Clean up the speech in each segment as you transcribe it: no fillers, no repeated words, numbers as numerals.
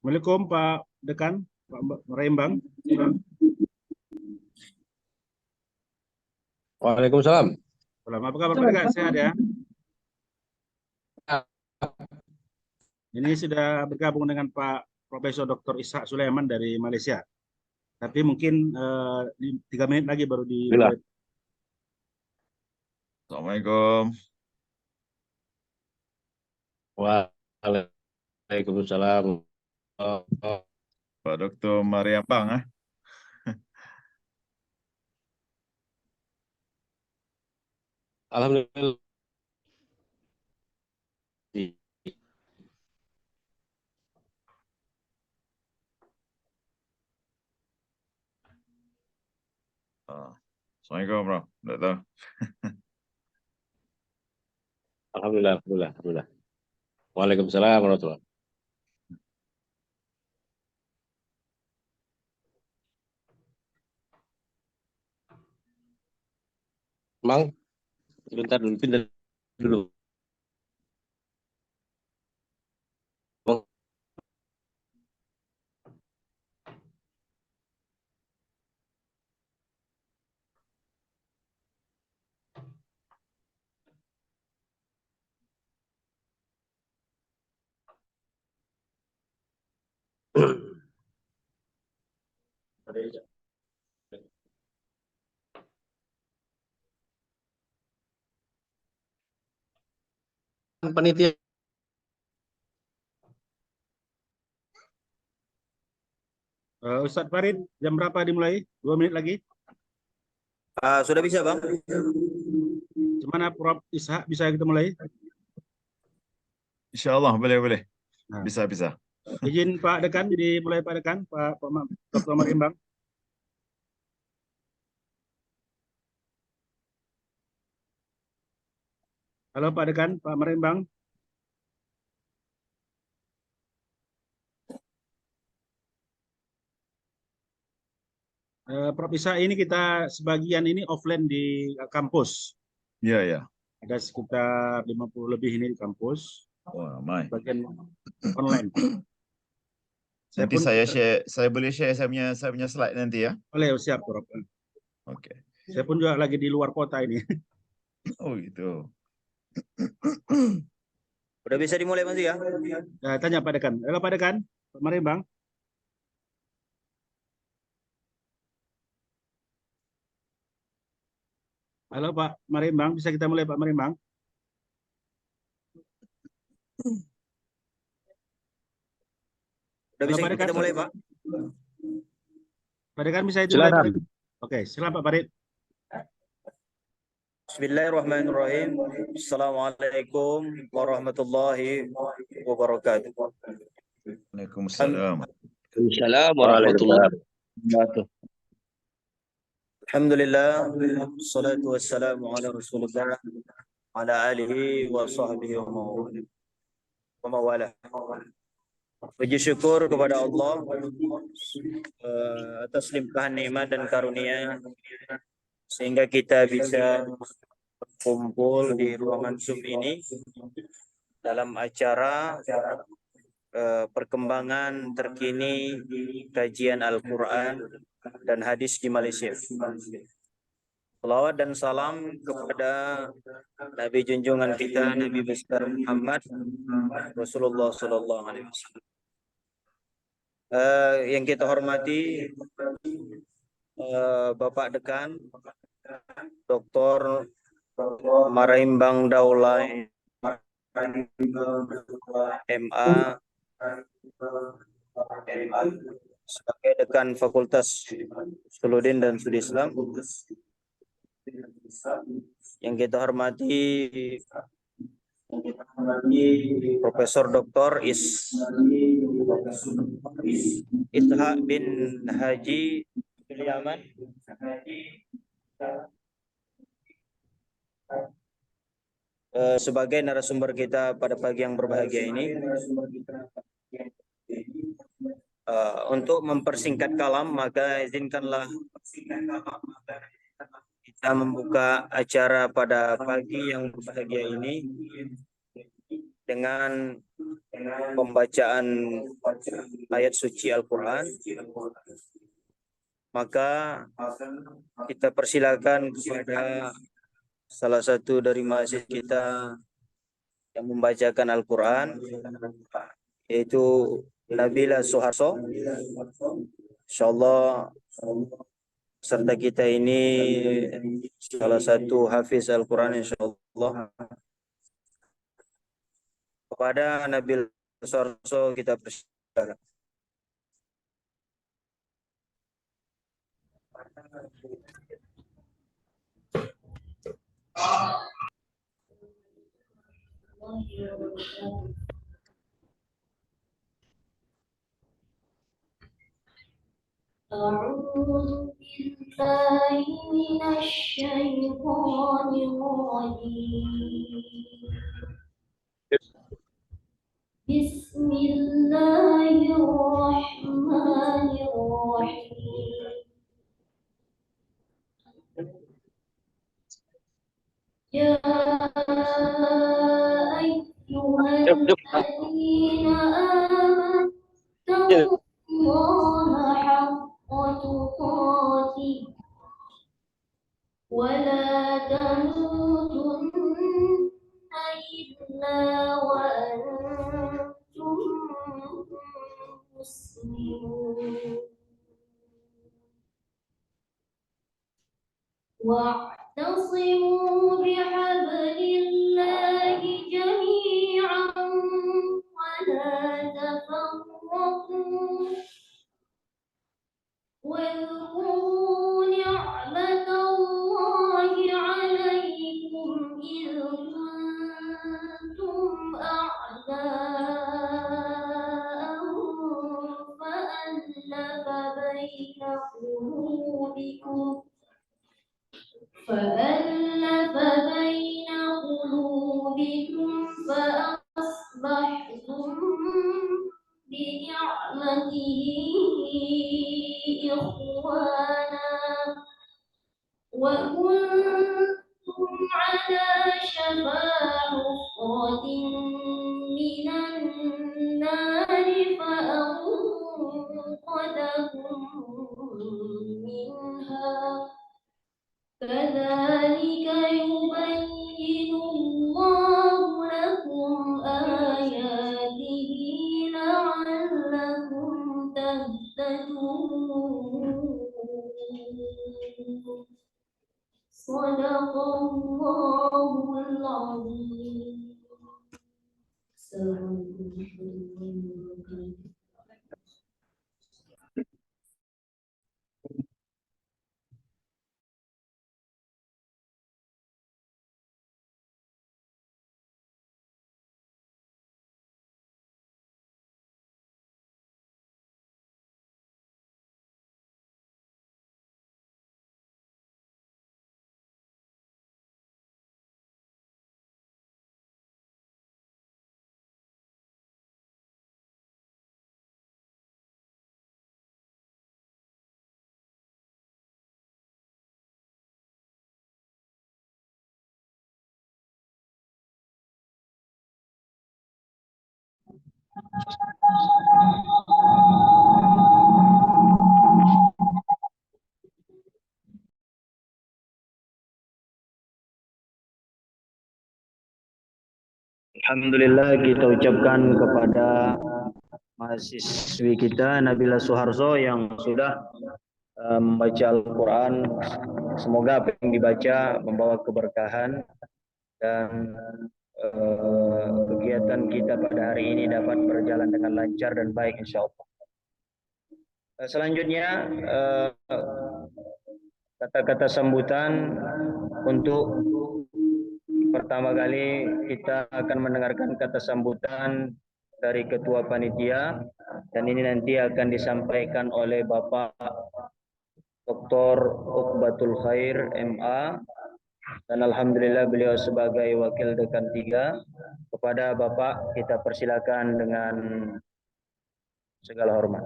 Assalamualaikum Pak Dekan, Pak Rembang. Waalaikumsalam. Apa kabar Pak Dekan? Sehat ya? Ini sudah bergabung dengan Pak Profesor Dr. Ishak Sulaiman dari Malaysia. Tapi mungkin 3 menit lagi baru dimulai. Assalamualaikum. Waalaikumsalam. Pak Dr. Mariam Bang. Alhamdulillah. Assalamualaikum bro, Dokter. Alhamdulillah. Waalaikumsalam warahmatullahi. Mang, sebentar dulu, pindah dulu. Panitia. Ustadz Farid, jam berapa dimulai? 2 menit lagi. Sudah bisa Bang? Gimana Prof. Ishak, bisa kita mulai? Insya Allah boleh. Nah. Bisa. Izin Pak Dekan, dimulai Pak Dekan, Pak Dr. Marimbang. Halo Pak Dekan, Pak Marimbang. Prof. Ishak, ini kita sebagian ini offline di kampus. Iya. Ada sekitar 50 lebih ini di kampus. Wah, Mai. Bagian online. Nanti saya boleh share saya punya slide nanti ya. Boleh, siap Prof. Oke. Saya pun juga lagi di luar kota ini. Oh gitu. Udah bisa dimulai Mas ya? Tanya Pak Dekan. Halo Pak Dekan, Pak Marimbang. Halo Pak Marimbang, bisa kita mulai Pak Marimbang? Udah bisa kita mulai Pak? Pak Dekan bisa dimulai Pak? Silakan. Oke, silakan Pak Farid. Bismillahirrahmanirrahim. Assalamualaikum warahmatullahi wabarakatuh. Waalaikumsalam. Waalaikumsalam warahmatullahi wabarakatuh. Alhamdulillah, salatu wassalamu ala rasulullah, ala alihi wa sahbihi wa mawalah. Puji syukur kepada Allah atas limpahan nikmat dan karunia sehingga kita bisa berkumpul di ruangan Zoom ini dalam acara perkembangan terkini kajian Al-Quran dan hadis di Malaysia. Salawat dan salam kepada Nabi junjungan kita, Nabi besar Muhammad Rasulullah Sallallahu Alaihi Wasallam. Yang kita hormati Bapak Dekan Dr. Marimbang Daulay MA sebagai Dekan Fakultas Usuluddin dan Studi Islam. Yang kita hormati Profesor Dr. Ishak bin Haji Sulaiman sebagai narasumber kita pada pagi yang berbahagia ini. Untuk mempersingkat kalam, maka izinkanlah kita membuka acara pada pagi yang berbahagia ini dengan pembacaan ayat suci Al-Quran, maka kita persilakan kepada salah satu dari mahasiswa kita yang membacakan Al-Quran, yaitu Nabila Suharso. Insyaallah serta kita ini salah satu hafiz Al-Quran, insyaallah. Kepada Nabila Suharso kita persilakan. أعوذ بالله من الشيطان الرجيم. بسم الله الرحمن الرحيم. يا أيها الذين آمنوا اتقوا الله حق تقاته ولا تموتن إلا وأنتم مسلمون. واعتصموا بحبل الله جميعا ولا تفرقوا واذكروا نعمة الله عليكم إذ كنتم أعداء فألف بين قلوبكم فأصبحتم بنعمته إخوانا وكنتم على شفا حفرة من النار فأنقذكم منها كذلك يبين الله لكم آياته لعلكم تهتدون. صدق الله العظيم. Alhamdulillah kita ucapkan kepada mahasiswi kita Nabila Suharso yang sudah membaca Al-Quran. Semoga apa yang dibaca membawa keberkahan dan kegiatan kita pada hari ini dapat berjalan dengan lancar dan baik insyaallah. Selanjutnya kata-kata sambutan untuk pertama kali kita akan mendengarkan kata sambutan dari Ketua Panitia dan ini nanti akan disampaikan oleh Bapak Dr. Uqbatul Khair MA dan alhamdulillah beliau sebagai Wakil Dekan 3. Kepada Bapak kita persilakan dengan segala hormat.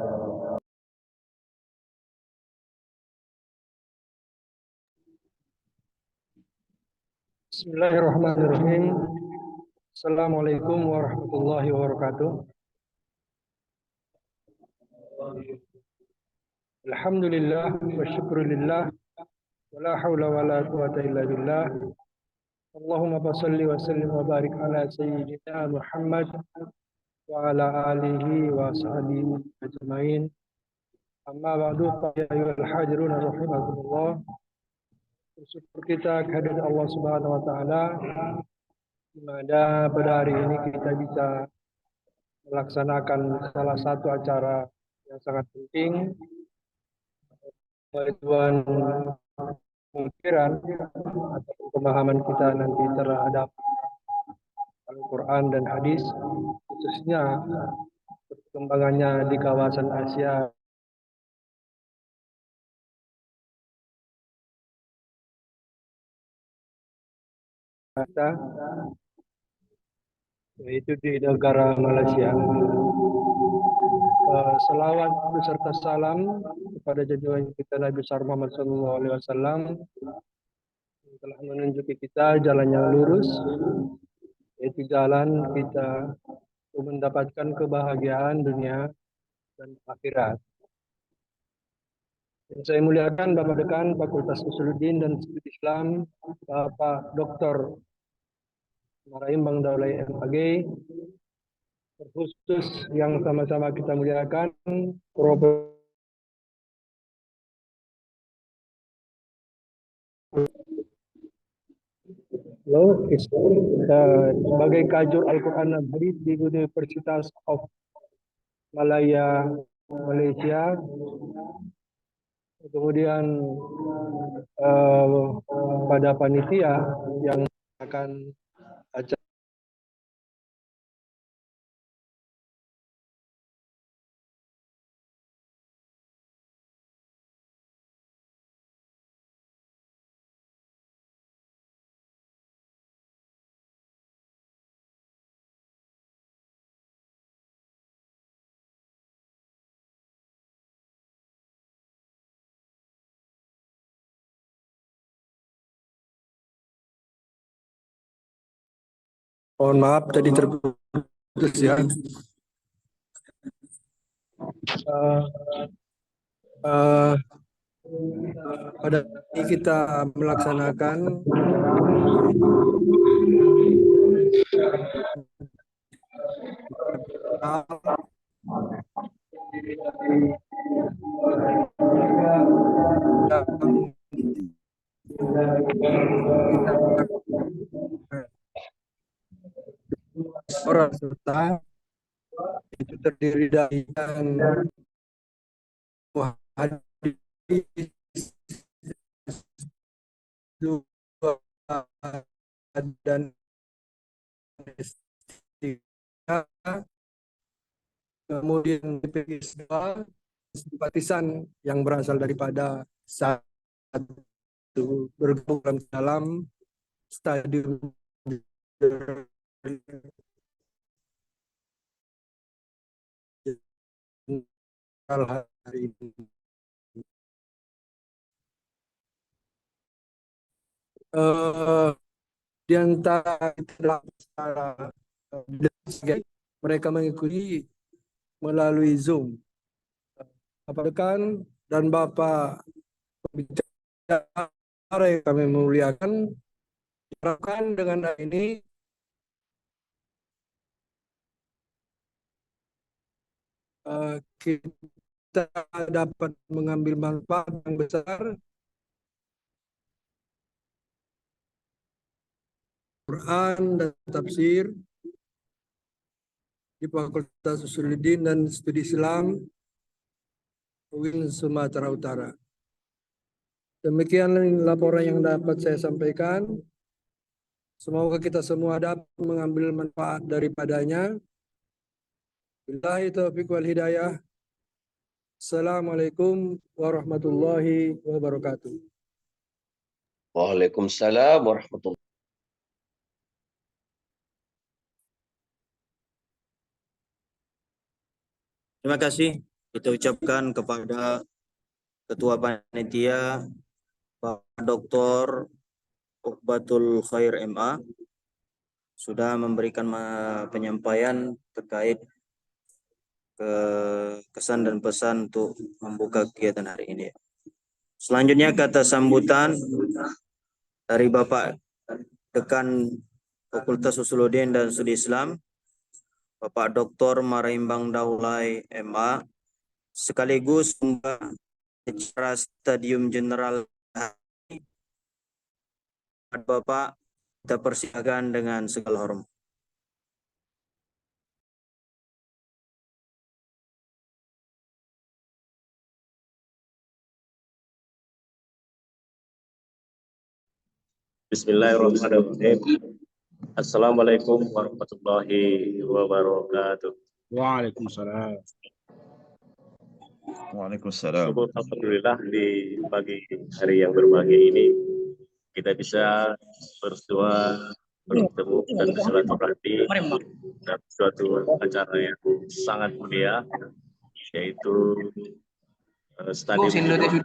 Bismillahirrahmanirrahim. Assalamualaikum warahmatullahi wabarakatuh. Alhamdulillah wa syukrulillah wa la hawla wa la quwata illa billah. Allahumma salli wa sallim wa barik ala sayyidina Muhammad wa ala alihi wa sahbihi ajmain. Amma ba'du, fa ya ayyuhal hadirun rahimakumullah. Bersyukur kita kehadirat Allah Subhanahu wa taala di mana pada hari ini kita bisa melaksanakan salah satu acara yang sangat penting, tujuan pemikiran atau pemahaman kita nanti terhadap Al-Quran dan hadis, khususnya perkembangannya di kawasan Asia. Yaitu di negara Malaysia. Selawat beserta salam kepada junjungan kita Nabi besar Muhammad SAW yang telah menunjuki kita jalan yang lurus, yaitu jalan kita untuk mendapatkan kebahagiaan dunia dan akhirat. Yang saya muliakan Bapak Dekan Fakultas Usuluddin dan Studi Islam, Bapak Dr. Maraimbang Daulay MAG, terkhusus yang sama-sama kita muliakan Profesor sebagai kajur Al-Quran dan Hadis di Universitas of Malaya, Malaysia. Kemudian pada panitia yang akan acara mohon maaf tadi terputus ya. Pada ini kita melaksanakan orang serta itu terdiri dari dan kemudian simpatisan yang berasal daripada satu bergabung dalam stadium hari ini. Di antara mereka mengikuti melalui Zoom. Bapak Dekan dan Bapak pembicara yang kami muliakan, diharapkan dengan hari ini kita dapat mengambil manfaat yang besar Quran dan tafsir di Fakultas Usuluddin dan Studi Islam UIN Sumatera Utara. Demikian laporan yang dapat saya sampaikan. Semoga kita semua dapat mengambil manfaat daripadanya. Billahi taufiq wal hidayah. Assalamualaikum warahmatullahi wabarakatuh. Waalaikumsalam warahmatullahi. Terima kasih kita ucapkan kepada Ketua Panitia Pak Dr. Uqbatul Khair MA sudah memberikan penyampaian terkait kesan dan pesan untuk membuka kegiatan hari ini. Selanjutnya kata sambutan dari Bapak Dekan Fakultas Usuluddin dan Studi Islam, Bapak Dr. Marimbang Daulay MA, sekaligus acara Stadium General. Bapak, kita persilakan dengan segala hormat. Bismillahirrahmanirrahim. Assalamualaikum warahmatullahi wabarakatuh. Waalaikumsalam. Waalaikumsalam. Alhamdulillah di pagi hari yang berbahagia ini kita bisa bersuara, bertemu dan bersilaturahmi dalam suatu acara yang sangat mulia, yaitu stadium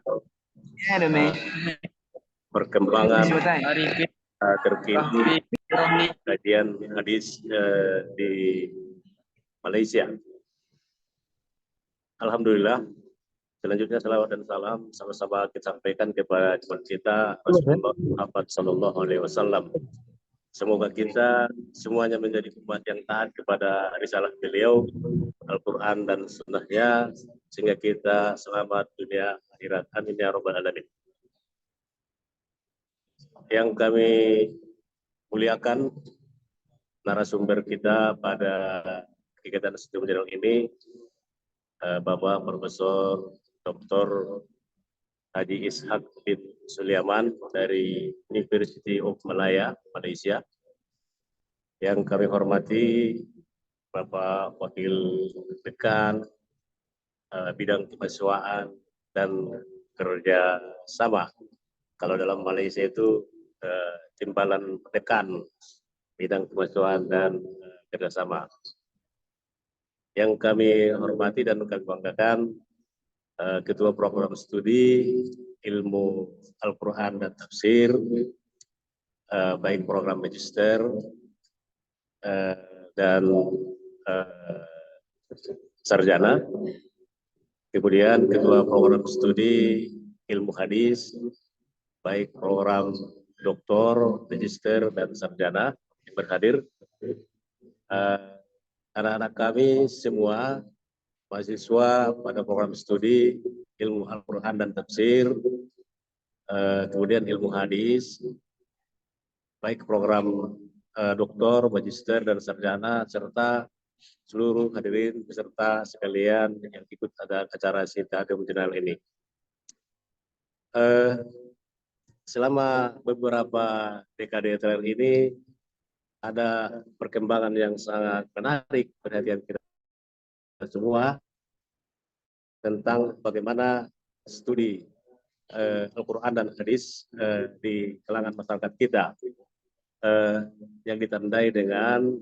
perkembangan terkini kajian hadis di Malaysia. Alhamdulillah. Selanjutnya salawat dan salam sama-sama kita sampaikan kepada Tuhan kita Rasulullah Muhammad Sallallahu Alaihi Wasallam. Semoga kita semuanya menjadi umat yang taat kepada risalah beliau, Al-Quran dan Sunnahnya, sehingga kita selamat dunia akhirat. Amin ya Rabbal Alamin. Yang kami muliakan narasumber kita pada kegiatan Stadium General ini, Bapak Profesor Dr. Haji Ishak bin Sulaiman dari University of Malaya, Malaysia. Yang kami hormati Bapak Wakil Dekan bidang kemahasiswaan dan kerja sama. Kalau dalam Malaysia itu timbalan dekan bidang kemahasiswaan dan kerjasama. Yang kami hormati dan kami banggakan Ketua Program Studi Ilmu Al-Quran dan Tafsir, baik program Magister dan Sarjana. Kemudian Ketua Program Studi Ilmu Hadis, baik program Doktor, Magister dan Sarjana yang berhadir. Anak-anak kami semua mahasiswa pada program studi ilmu Al-Quran dan Tafsir, kemudian ilmu hadis, baik program doktor, magister, dan sarjana, serta seluruh hadirin peserta sekalian yang ikut acara Stadium General ini. Selama beberapa dekade terakhir ini, ada perkembangan yang sangat menarik perhatian kita semua tentang bagaimana studi Al-Quran dan hadis di kalangan masyarakat kita yang ditandai dengan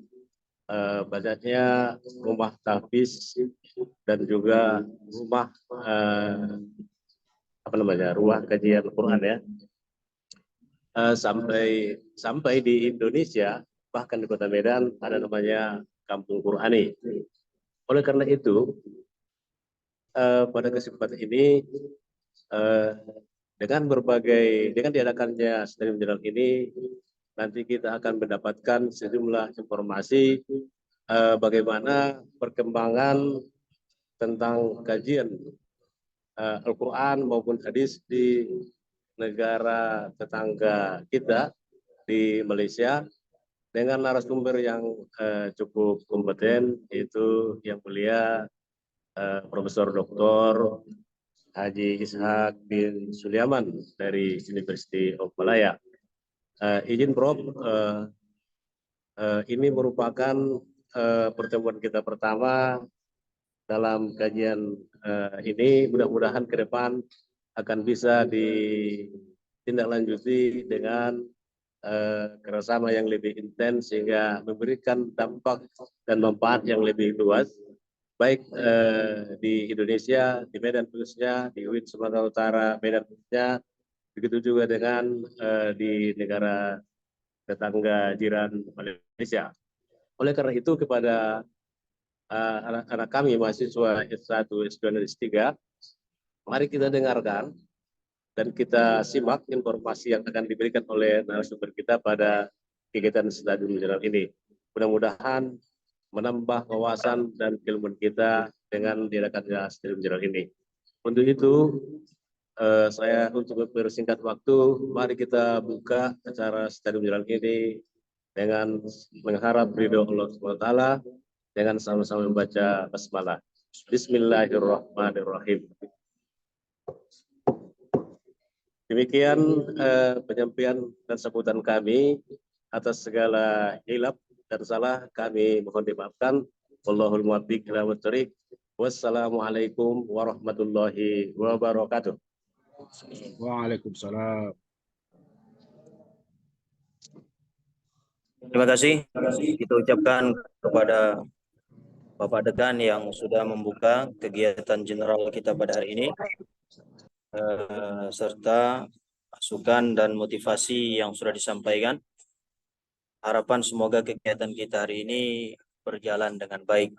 banyaknya rumah tahfiz dan juga rumah rumah kajian Al-Quran ya. Sampai di Indonesia, bahkan di Kota Medan ada namanya Kampung Qurani. Oleh karena itu, pada kesempatan ini dengan diadakannya Stadium General ini, nanti kita akan mendapatkan sejumlah informasi bagaimana perkembangan tentang kajian Al-Quran maupun hadis di negara tetangga kita di Malaysia, dengan narasumber yang cukup kompeten, yaitu yang mulia Profesor Dr. Haji Ishak bin Sulaiman dari University of Malaya. Izin Prof, ini merupakan pertemuan kita pertama dalam kajian ini. Mudah-mudahan ke depan akan bisa ditindaklanjuti dengan kerjasama yang lebih intens sehingga memberikan dampak dan manfaat yang lebih luas, baik di Indonesia, di Medan khususnya, di UIN Sumatera Utara, Medan khususnya, begitu juga dengan di negara tetangga jiran Malaysia. Oleh karena itu kepada anak-anak kami mahasiswa S1, S2, dan S3, mari kita dengarkan dan kita simak informasi yang akan diberikan oleh narasumber kita pada kegiatan Stadium General ini. Mudah-mudahan menambah wawasan dan keilmuan kita dengan diadakannya Stadium General ini. Untuk itu, saya untuk mempersingkat waktu, mari kita buka acara Stadium General ini dengan mengharap ridho Allah SWT, dengan sama-sama membaca basmalah. Bismillahirrahmanirrahim. Demikian penyampaian dan sambutan kami. Atas segala hilaf dan salah kami mohon dimaafkan. Wallahul muwaffiq ila thoriq. Wassalamualaikum warahmatullahi wabarakatuh. Waalaikumsalam. Terima kasih kita ucapkan kepada Bapak Dekan yang sudah membuka kegiatan general kita pada hari ini, serta masukan dan motivasi yang sudah disampaikan. Harapan semoga kegiatan kita hari ini berjalan dengan baik.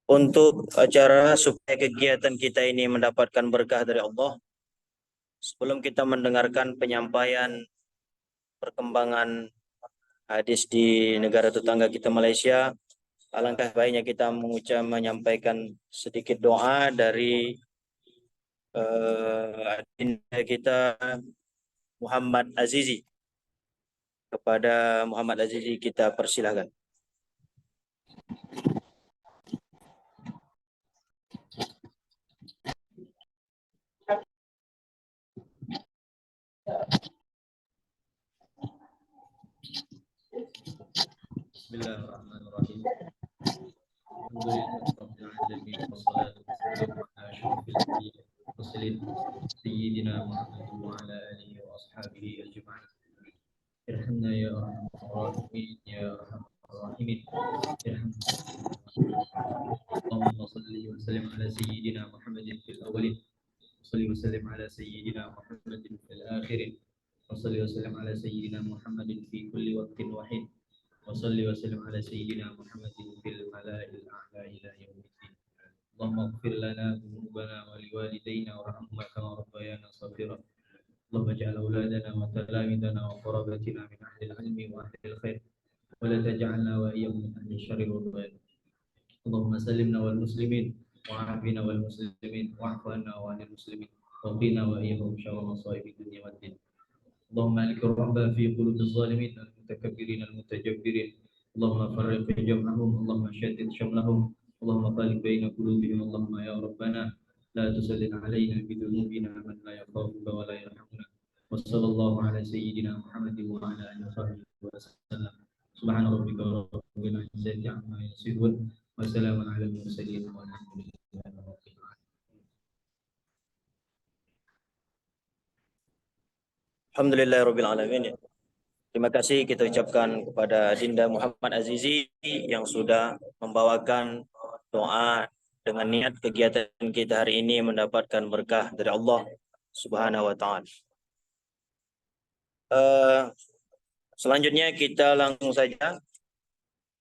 Untuk acara supaya kegiatan kita ini mendapatkan berkah dari Allah, sebelum kita mendengarkan penyampaian perkembangan hadis di negara tetangga kita Malaysia, alangkah baiknya kita menyampaikan sedikit doa dari adinda kita Muhammad Azizi. Kepada Muhammad Azizi kita persilahkan. Bismillahirrahmanirrahim. Alhamdulillahirabbil alamin wassalatu wassalamu ala asyrafil anbiya'i wal mursalin sayyidina Muhammadin wa ala alihi wa ashabihi ajma'in. Irhamna ya arhamar rahimin ya arhamar rahimin. Allahumma salli wa sallim ala sayyidina Muhammadin fil awwalin wa salli wa sallim ala sayyidina Muhammadin fil akhirin wa salli wa sallim ala sayyidina Muhammadin fi kulli waqtin wa hin. وصلي وسلم على سيدنا محمد في الملأ الأعلى إلى يوم الدين. اللهم اغفر لنا ذنوبنا ولوالدينا وارحمهما كما ربيانا صغيرا. اللهم اجعل أولادنا وتلاميذنا وقرابتنا من أهل العلم وأهل الخير ولا تجعلنا وإياهم من أهل الشر والضلال. اللهم سلمنا والمسلمين وعافنا والمسلمين واعف عنا وعن المسلمين وقنا وإياهم شر مصائب الدنيا والدين. اللهم ألك الرعب في قلوب الظالمين المتكبرين المتجبرين. اللهم فرق جمعهم، اللهم شتت شملهم، اللهم خالف بين قلوبهم. اللهم يا ربنا لا تسلط علينا بذنوبنا من لا يخافك ولا يرحمنا. وصلى الله على سيدنا محمد وعلى آله وصحبه وسلم. سبحان ربك رب العزة عما يصفون وسلام على المرسلين والحمد لله رب العالمين. Alhamdulillahirabbil alamin. Terima kasih kita ucapkan kepada Dinda Muhammad Azizi yang sudah membawakan doa dengan niat kegiatan kita hari ini mendapatkan berkah dari Allah Subhanahu wa taala. Selanjutnya kita langsung saja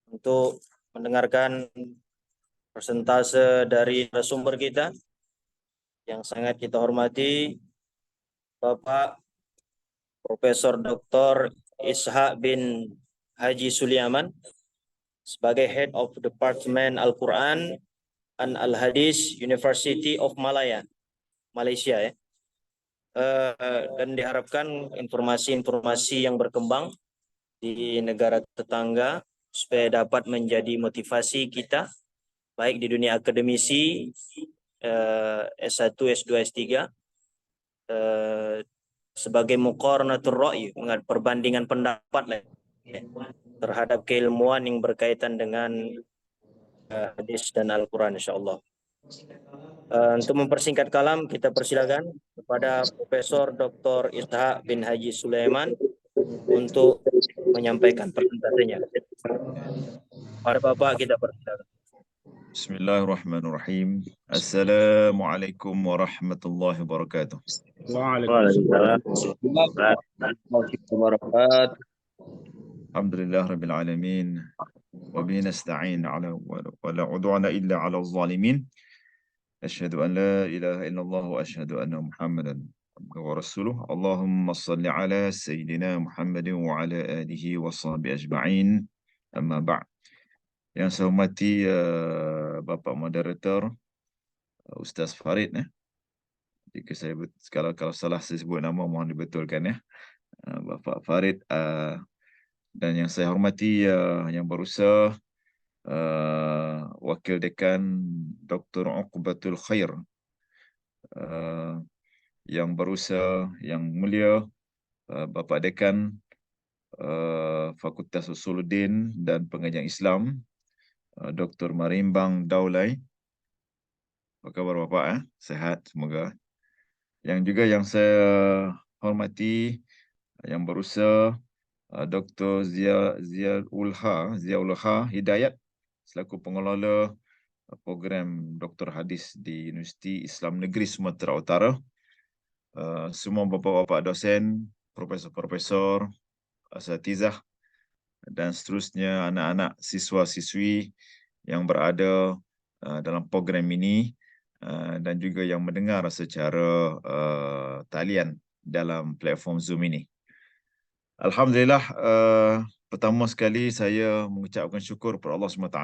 untuk mendengarkan persentase dari narasumber kita yang sangat kita hormati, Bapak Profesor Dr. Ishaq bin Haji Sulaiman sebagai Head of Department Al-Quran and Al-Hadis University of Malaya, Malaysia ya. Dan diharapkan informasi-informasi yang berkembang di negara tetangga supaya dapat menjadi motivasi kita baik di dunia akademisi S1, S2, S3 sebagai muqaranatur ra'yi, perbandingan pendapat terhadap keilmuan yang berkaitan dengan hadis dan Al-Quran insyaAllah. Untuk mempersingkat kalam, kita persilakan kepada Profesor Dr. Ishaq bin Haji Sulaiman untuk menyampaikan presentasenya. Pada Bapak kita persilakan. Bismillahirrahmanirrahim. Assalamualaikum warahmatullahi wabarakatuh. Waalaikumsalam. Waalaikumsalam. Alhamdulillah Rabbil Alamin. Wa bihi nasta'in ala wala udwana illa ala zalimin. Asyhadu an la ilaha illallah wa asyhadu anna Muhammadan abduhu wa rasuluh. Allahumma salli ala Sayyidina Muhammadin wa ala alihi wa sahbihi ajma'in. Amma ba'd. Yang saya hormati Bapak Moderator, Ustaz Farid. Jika saya kalau salah saya sebut nama, mohon dibetulkan ya. Bapak Farid, dan yang saya hormati yang berusaha Wakil Dekan Dr. Uqbatul Khair, yang berusaha yang mulia Bapak Dekan Fakultas Usuluddin dan Pengajian Islam, Dr. Marimbang Daulay. Apa khabar Bapak? Sehat semoga. Yang juga yang saya hormati yang berusaha Dr. Ziaulha Hidayat selaku pengelola program Doktor Hadis di Universiti Islam Negeri Sumatera Utara. Semua bapa-bapa dosen, profesor-profesor, asatizah dan seterusnya, anak-anak siswa-siswi yang berada dalam program ini dan juga yang mendengar secara talian dalam platform Zoom ini. Alhamdulillah, pertama sekali saya mengucapkan syukur kepada Allah SWT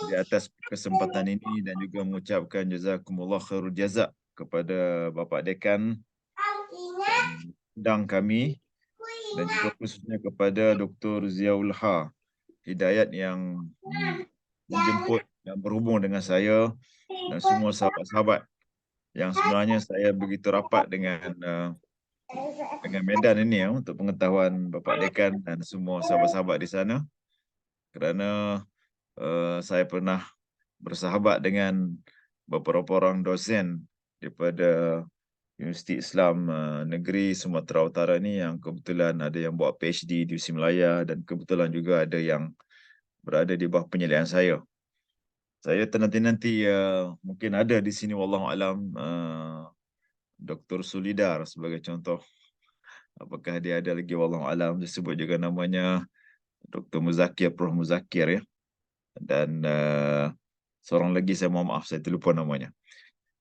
di atas kesempatan ini dan juga mengucapkan jazakumullah khairul jazak kepada Bapak Dekan dan kami, dan juga khususnya kepada Dr. Ziaulha Hidayat yang menjemput dan berhubung dengan saya dan semua sahabat-sahabat yang sebenarnya saya begitu rapat dengan medan ini untuk pengetahuan Bapak Dekan dan semua sahabat-sahabat di sana, kerana saya pernah bersahabat dengan beberapa orang dosen daripada Universiti Islam Negeri Sumatera Utara ni, yang kebetulan ada yang buat PhD di UC Melaya dan kebetulan juga ada yang berada di bawah penyelidikan saya. Saya nanti mungkin ada di sini wallahualam Dr. Sulidar sebagai contoh. Apakah dia ada lagi wallahualam, disebut juga namanya Dr. Muzakir, Prof. Muzakir ya. Dan seorang lagi saya mohon maaf saya terlupa namanya.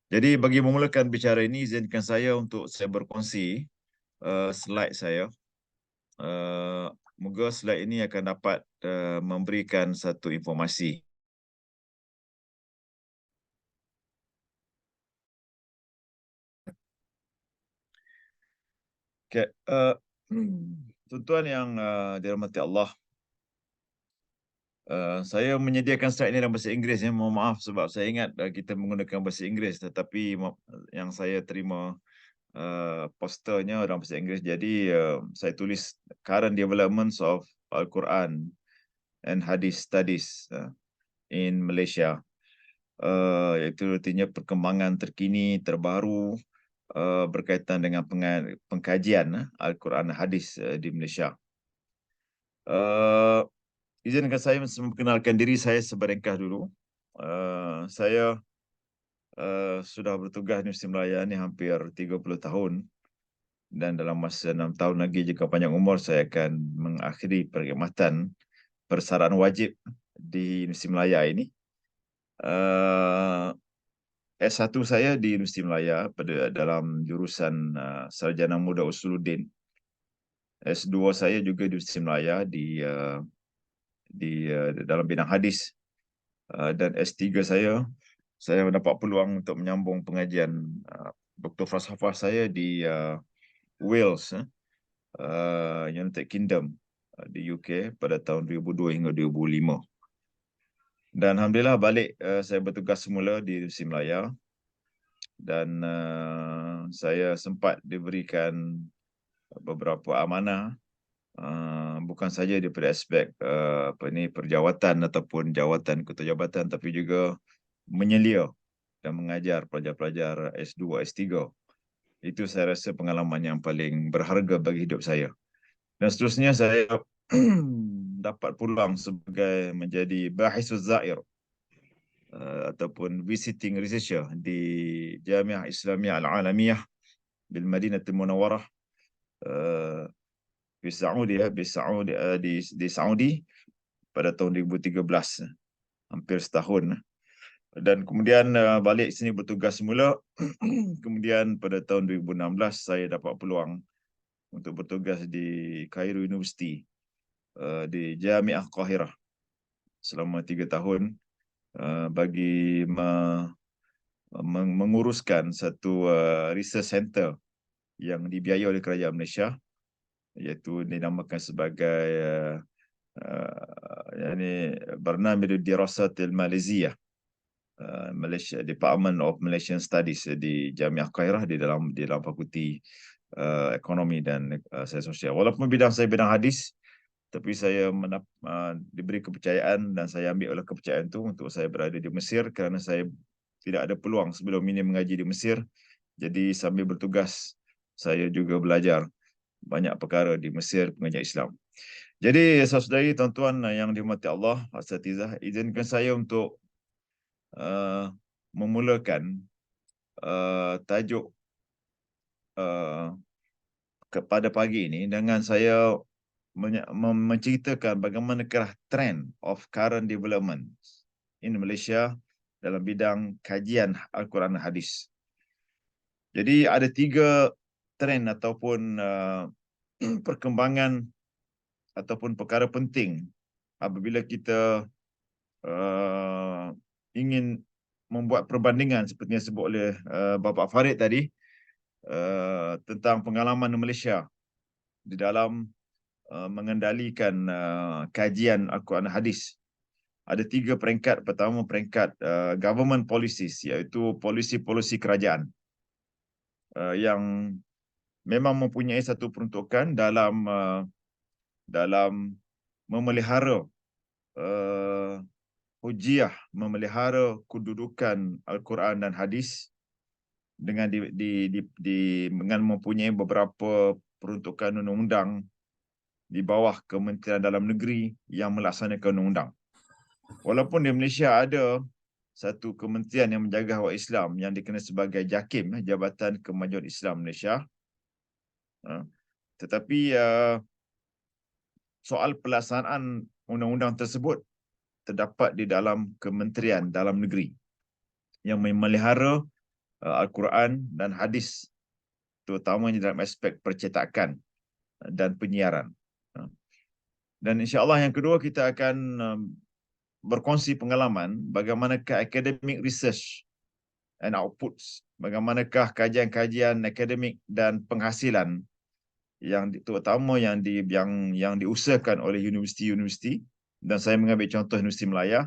Jadi bagi memulakan bicara ini, izinkan saya untuk saya berkongsi slide saya. Moga slide ini akan dapat memberikan satu informasi. Okay. Tuan-tuan yang dirahmati Allah, saya menyediakan slide ini dalam bahasa Inggeris ya. Mohon maaf sebab saya ingat kita menggunakan bahasa Inggeris, tetapi yang saya terima posternya dalam bahasa Inggeris. Jadi saya tulis current developments of Al-Quran and Hadith Studies in Malaysia. Iaitu artinya perkembangan terkini, terbaru berkaitan dengan pengkajian Al-Quran dan Hadis di Malaysia. Izinkan saya memperkenalkan diri saya sebaringkas dulu. Saya sudah bertugas di Universiti Melaya ini hampir 30 tahun. Dan dalam masa 6 tahun lagi jika panjang umur, saya akan mengakhiri perkhidmatan persaraan wajib di Universiti Melaya ini. S1 saya di Universiti Melaya pada dalam jurusan Sarjana Muda Usuluddin. S2 saya juga di Universiti Melaya di dalam bidang hadis. Dan S3 saya mendapat peluang untuk menyambung pengajian Dr. Falsafah saya di Wales, United Kingdom di UK pada tahun 2002 hingga 2005. Dan alhamdulillah balik saya bertugas semula di Universiti Melaya, dan saya sempat diberikan beberapa amanah, bukan saja daripada aspek perjawatan ataupun jawatan ketua jabatan, tapi juga menyelia dan mengajar pelajar-pelajar S2, S3. Itu saya rasa pengalaman yang paling berharga bagi hidup saya. Dan seterusnya saya dapat peluang sebagai menjadi bahisuz zair ataupun visiting researcher di Jamiah Islamiyah Al-Alamiyah bil Madinatul Munawwarah di Saudi di Saudi pada tahun 2013, hampir setahun. Dan kemudian balik sini bertugas semula. Kemudian pada tahun 2016 saya dapat peluang untuk bertugas di Cairo University di Jami'ah Qahirah selama 3 tahun bagi menguruskan satu research center yang dibiayai oleh kerajaan Malaysia, iaitu dinamakan sebagai Barnamij Dirasatil Malaysia, Malaysia Department of Malaysian Studies di Jami'ah Qahirah di dalam fakulti ekonomi dan sains sosial. Walaupun bidang saya bidang hadis, tapi saya diberi kepercayaan dan saya ambil oleh kepercayaan itu untuk saya berada di Mesir kerana saya tidak ada peluang sebelum ini mengaji di Mesir. Jadi sambil bertugas saya juga belajar banyak perkara di Mesir pengajian Islam. Jadi saudari tuan-tuan yang dihormati Allah, asatizah, izinkan saya untuk memulakan tajuk kepada pagi ini dengan saya menceritakan bagaimanakah trend of current development in Malaysia dalam bidang kajian Al-Quran dan Hadis. Jadi ada 3 trend ataupun perkembangan ataupun perkara penting apabila kita ingin membuat perbandingan seperti yang disebut oleh Bapak Farid tadi tentang pengalaman Malaysia di dalam mengendalikan kajian Al-Quran dan Hadis. Ada 3 peringkat. Pertama, peringkat government policies, iaitu polisi-polisi kerajaan yang memang mempunyai satu peruntukan dalam memelihara hujiyah, memelihara kedudukan Al-Quran dan Hadis dengan dengan mempunyai beberapa peruntukan undang-undang di bawah Kementerian Dalam Negeri yang melaksanakan undang-undang. Walaupun di Malaysia ada satu kementerian yang menjaga hak Islam yang dikenal sebagai JAKIM, Jabatan Kemajuan Islam Malaysia, tetapi soal pelaksanaan undang-undang tersebut terdapat di dalam Kementerian Dalam Negeri yang memelihara Al-Quran dan Hadis, terutamanya dalam aspek percetakan dan penyiaran. Dan insya-Allah yang kedua kita akan berkongsi pengalaman bagaimanakah academic research and outputs, bagaimanakah kajian-kajian akademik dan penghasilan yang terutama yang diusahakan oleh universiti-universiti, dan saya mengambil contoh Universiti Melaya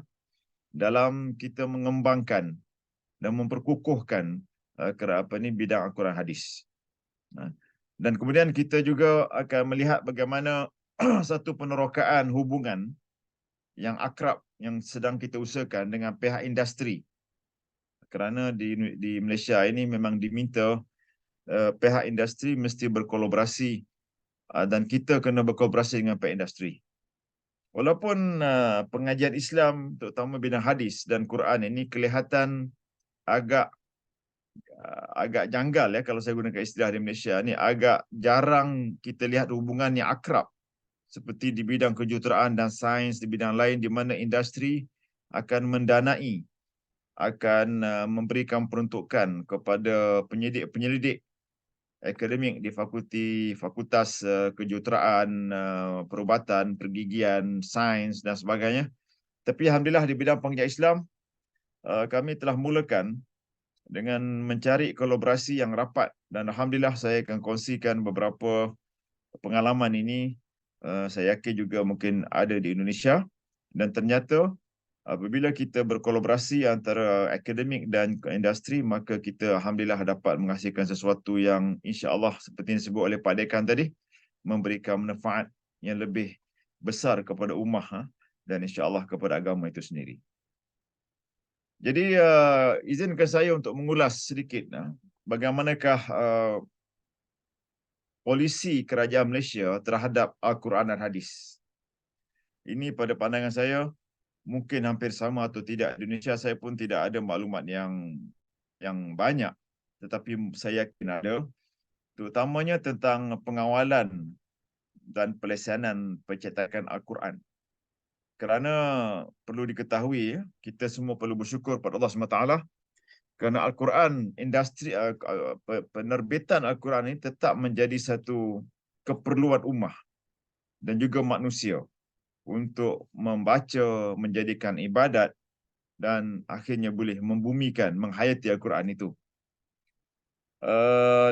dalam kita mengembangkan dan memperkukuhkan bidang Al-Quran Hadis. Dan kemudian kita juga akan melihat bagaimana satu penerokaan hubungan yang akrab yang sedang kita usahakan dengan pihak industri. Kerana di Malaysia ini memang diminta pihak industri mesti berkolaborasi dan kita kena berkolaborasi dengan pihak industri. Walaupun pengajian Islam terutama bidang hadis dan Quran ini kelihatan agak janggal kalau saya gunakan istilah di Malaysia ni, agak jarang kita lihat hubungan yang akrab seperti di bidang kejuruteraan dan sains, di bidang lain di mana industri akan mendanai, akan memberikan peruntukan kepada penyelidik akademik di fakultas kejuruteraan, perubatan, pergigian, sains dan sebagainya. Tapi alhamdulillah di bidang pengajian Islam kami telah mulakan dengan mencari kolaborasi yang rapat, dan alhamdulillah saya akan kongsikan beberapa pengalaman ini. Saya yakin juga mungkin ada di Indonesia, dan ternyata apabila kita berkolaborasi antara akademik dan industri, maka kita alhamdulillah dapat menghasilkan sesuatu yang insya-Allah seperti yang disebut oleh Pak Dekan tadi, memberikan manfaat yang lebih besar kepada ummah dan insya-Allah kepada agama itu sendiri. Jadi izinkan saya untuk mengulas sedikit bagaimanakah polisi kerajaan Malaysia terhadap Al-Quran dan Hadis. Ini pada pandangan saya mungkin hampir sama atau tidak. Di Indonesia saya pun tidak ada maklumat yang banyak, tetapi saya yakin ada. terutamanya tentang pengawalan dan pelaksanaan pencetakan Al-Quran. Kerana perlu diketahui, kita semua perlu bersyukur pada Allah SWT kerana Al-Quran, industri penerbitan Al-Quran ini tetap menjadi satu keperluan ummah dan juga manusia untuk membaca, menjadikan ibadat dan akhirnya boleh membumikan, menghayati Al-Quran itu.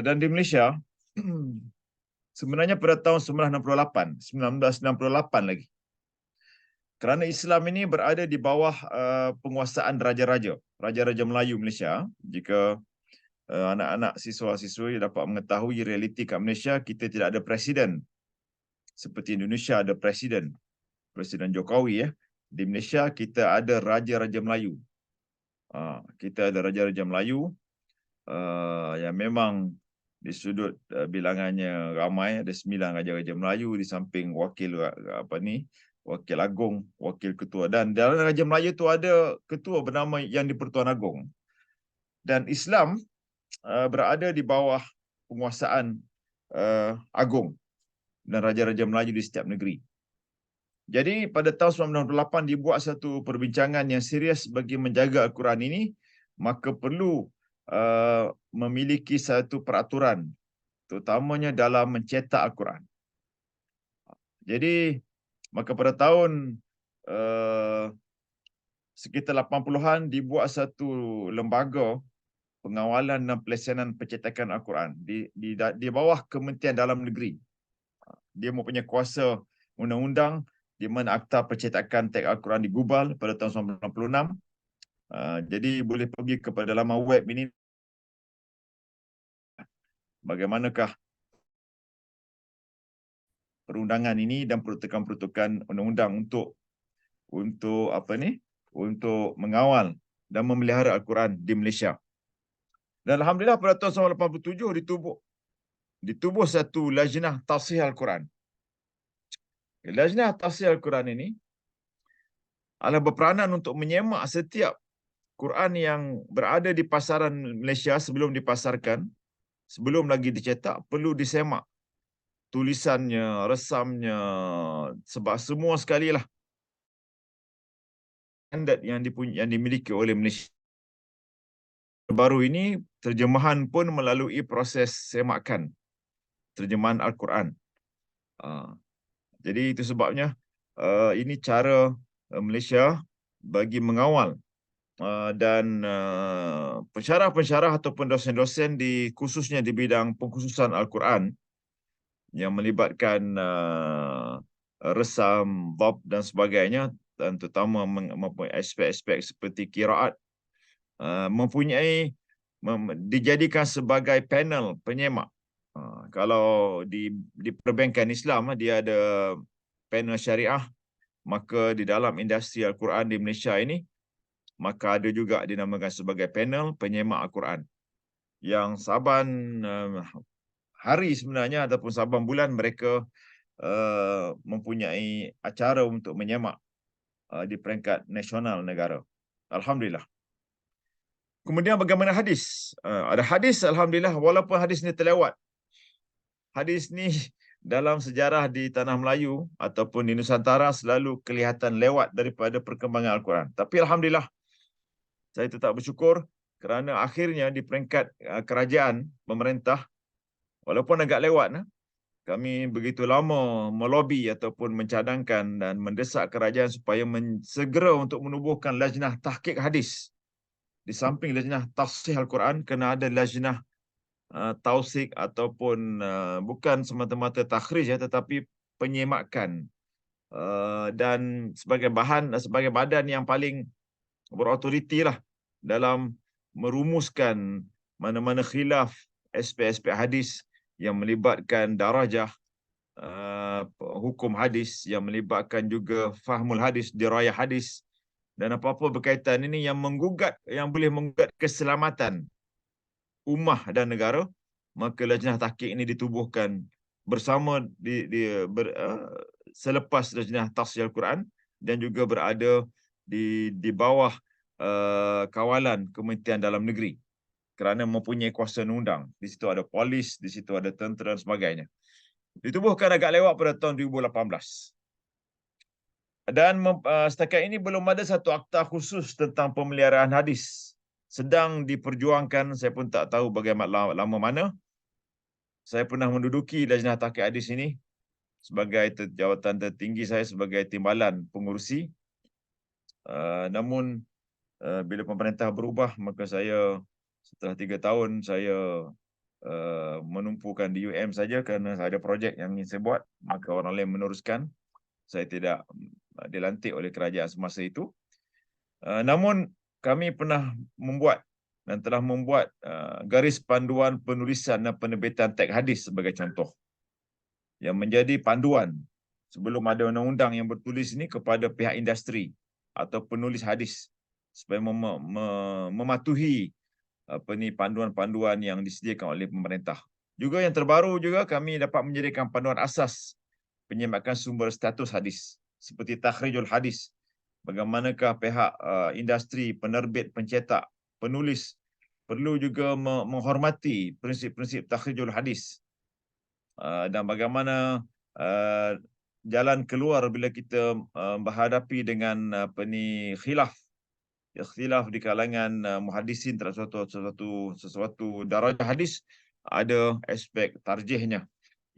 Dan di Malaysia, sebenarnya pada tahun 1968 lagi, kerana Islam ini berada di bawah penguasaan Raja-Raja Melayu Malaysia. Jika anak-anak siswa-siswi dapat mengetahui realiti kat Malaysia, kita tidak ada presiden. Seperti Indonesia ada Presiden Jokowi ya. Di Malaysia kita ada Raja-Raja Melayu. Kita ada Raja-Raja Melayu yang memang di sudut bilangannya ramai, ada 9 Raja-Raja Melayu di samping wakil Wakil Agung, Wakil Ketua. Dan dalam Raja Melayu itu ada ketua bernama Yang di-Pertuan Agong. Dan Islam berada di bawah penguasaan Agung dan Raja-Raja Melayu di setiap negeri. Jadi pada tahun 1998 dibuat satu perbincangan yang serius bagi menjaga Al-Quran ini, maka perlu memiliki satu peraturan, terutamanya dalam mencetak Al-Quran. Jadi, maka pada tahun sekitar 80-an dibuat satu lembaga pengawalan dan pelaksanaan pencetakan Al-Quran di bawah Kementerian Dalam Negeri. Dia mempunyai kuasa undang-undang di mana Akta Pencetakan Teks Al-Quran digubal pada tahun 1996. Jadi boleh pergi kepada laman web ini. Bagaimanakah perundangan ini dan peruntukan-peruntukan undang-undang untuk mengawal dan memelihara Al-Quran di Malaysia. Dan alhamdulillah pada tahun 1987 ditubuh satu lajnah tafsir Al-Quran. Lajnah tafsir Al-Quran ini adalah berperanan untuk menyemak setiap Quran yang berada di pasaran Malaysia sebelum dipasarkan, sebelum lagi dicetak, perlu disemak tulisannya, resamnya, sebab semua sekali lah standard yang dimiliki oleh Malaysia. Baru ini terjemahan pun melalui proses semakan terjemahan Al-Quran. Jadi itu sebabnya ini cara Malaysia bagi mengawal dan pensyarah-pensyarah ataupun dosen-dosen khususnya di bidang pengkhususan Al-Quran yang melibatkan resam, bab dan sebagainya, dan terutama mempunyai aspek-aspek seperti qiraat, dijadikan sebagai panel penyemak. Kalau di perbankan Islam dia ada panel syariah, maka di dalam industri Al-Quran di Malaysia ini maka ada juga dinamakan sebagai panel penyemak Al-Quran yang saban hari sebenarnya ataupun saban bulan mereka mempunyai acara untuk menyemak di peringkat nasional negara. Alhamdulillah. Kemudian bagaimana hadis? Ada hadis, alhamdulillah, walaupun hadis ni terlewat. Hadis ni dalam sejarah di Tanah Melayu ataupun di Nusantara selalu kelihatan lewat daripada perkembangan Al-Quran. Tapi alhamdulillah, saya tetap bersyukur kerana akhirnya di peringkat kerajaan, pemerintah, walaupun agak lewat, kami begitu lama melobi ataupun mencadangkan dan mendesak kerajaan supaya segera untuk menubuhkan lajnah tahqiq hadis. Di samping lajnah tafsir Al-Quran, kena ada lajnah tausik ataupun bukan semata-mata takhrij tetapi penyemakan dan sebagai badan yang paling berautoriti lah dalam merumuskan mana-mana khilaf aspek-aspek hadis yang melibatkan darajah hukum hadis, yang melibatkan juga fahmul hadis, dirayah hadis dan apa-apa berkaitan ini yang boleh menggugat keselamatan ummah dan negara, maka lajnah tahqiq ini ditubuhkan bersama selepas lajnah tafsir Al-Quran dan juga berada di bawah kawalan Kementerian Dalam Negeri. kerana mempunyai kuasa undang. Di situ ada polis, di situ ada tentera dan sebagainya. Ditubuhkan agak lewat pada tahun 2018. Dan setakat ini belum ada satu akta khusus tentang pemeliharaan hadis. Sedang diperjuangkan, saya pun tak tahu bagaimana lama mana. Saya pernah menduduki Lajnah Tahqiq Hadis ini sebagai jawatan tertinggi saya sebagai timbalan pengurusi. Namun bila pemerintah berubah, maka saya setelah 3 tahun saya menumpukan di UM saja kerana ada projek yang ingin saya buat, maka orang lain meneruskan. Saya tidak dilantik oleh kerajaan semasa itu. Namun kami pernah membuat dan telah membuat garis panduan penulisan dan penerbitan teks hadis sebagai contoh, yang menjadi panduan sebelum ada undang-undang yang bertulis ini kepada pihak industri atau penulis hadis supaya mematuhi panduan-panduan yang disediakan oleh pemerintah. Juga yang terbaru juga kami dapat menyediakan panduan asas penyemakan sumber status hadis seperti takhrijul hadis. Bagaimanakah pihak industri, penerbit, pencetak, penulis perlu juga menghormati prinsip-prinsip takhrijul hadis, dan bagaimana jalan keluar bila kita berhadapi dengan khilaf di kalangan muhaddisin terhadap sesuatu darajah hadis, ada aspek tarjihnya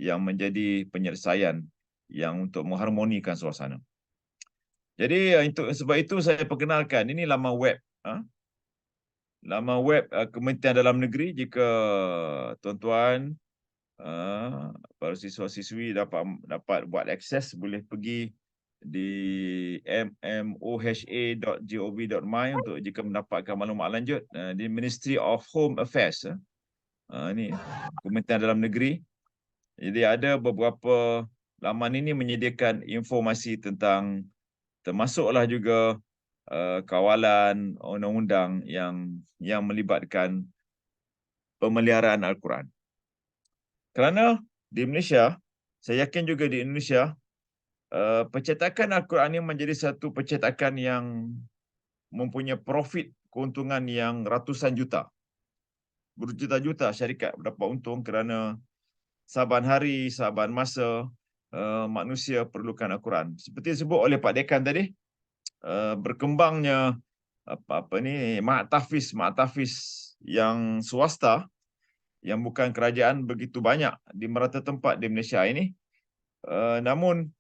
yang menjadi penyelesaian yang untuk mengharmonikan suasana. Jadi sebab itu saya perkenalkan ini laman web. Laman web Kementerian Dalam Negeri. Jika tuan-tuan para siswa-siswi dapat buat akses, boleh pergi di mmoha.gov.my untuk jika mendapatkan maklumat lanjut. Di Ministry of Home Affairs. Ini Kementerian Dalam Negeri. Jadi ada beberapa laman ini menyediakan informasi tentang, termasuklah juga kawalan undang-undang yang melibatkan pemeliharaan Al-Quran. Kerana di Malaysia, saya yakin juga di Indonesia, percetakan Al-Quran ini menjadi satu percetakan yang mempunyai profit, keuntungan yang ratusan juta. Berjuta-juta syarikat mendapat untung kerana saban hari, saban masa manusia perlukan Al-Quran. Seperti disebut oleh Pak Dekan tadi, berkembangnya mak-tahfiz yang swasta, yang bukan kerajaan, begitu banyak di merata tempat di Malaysia ini. Namun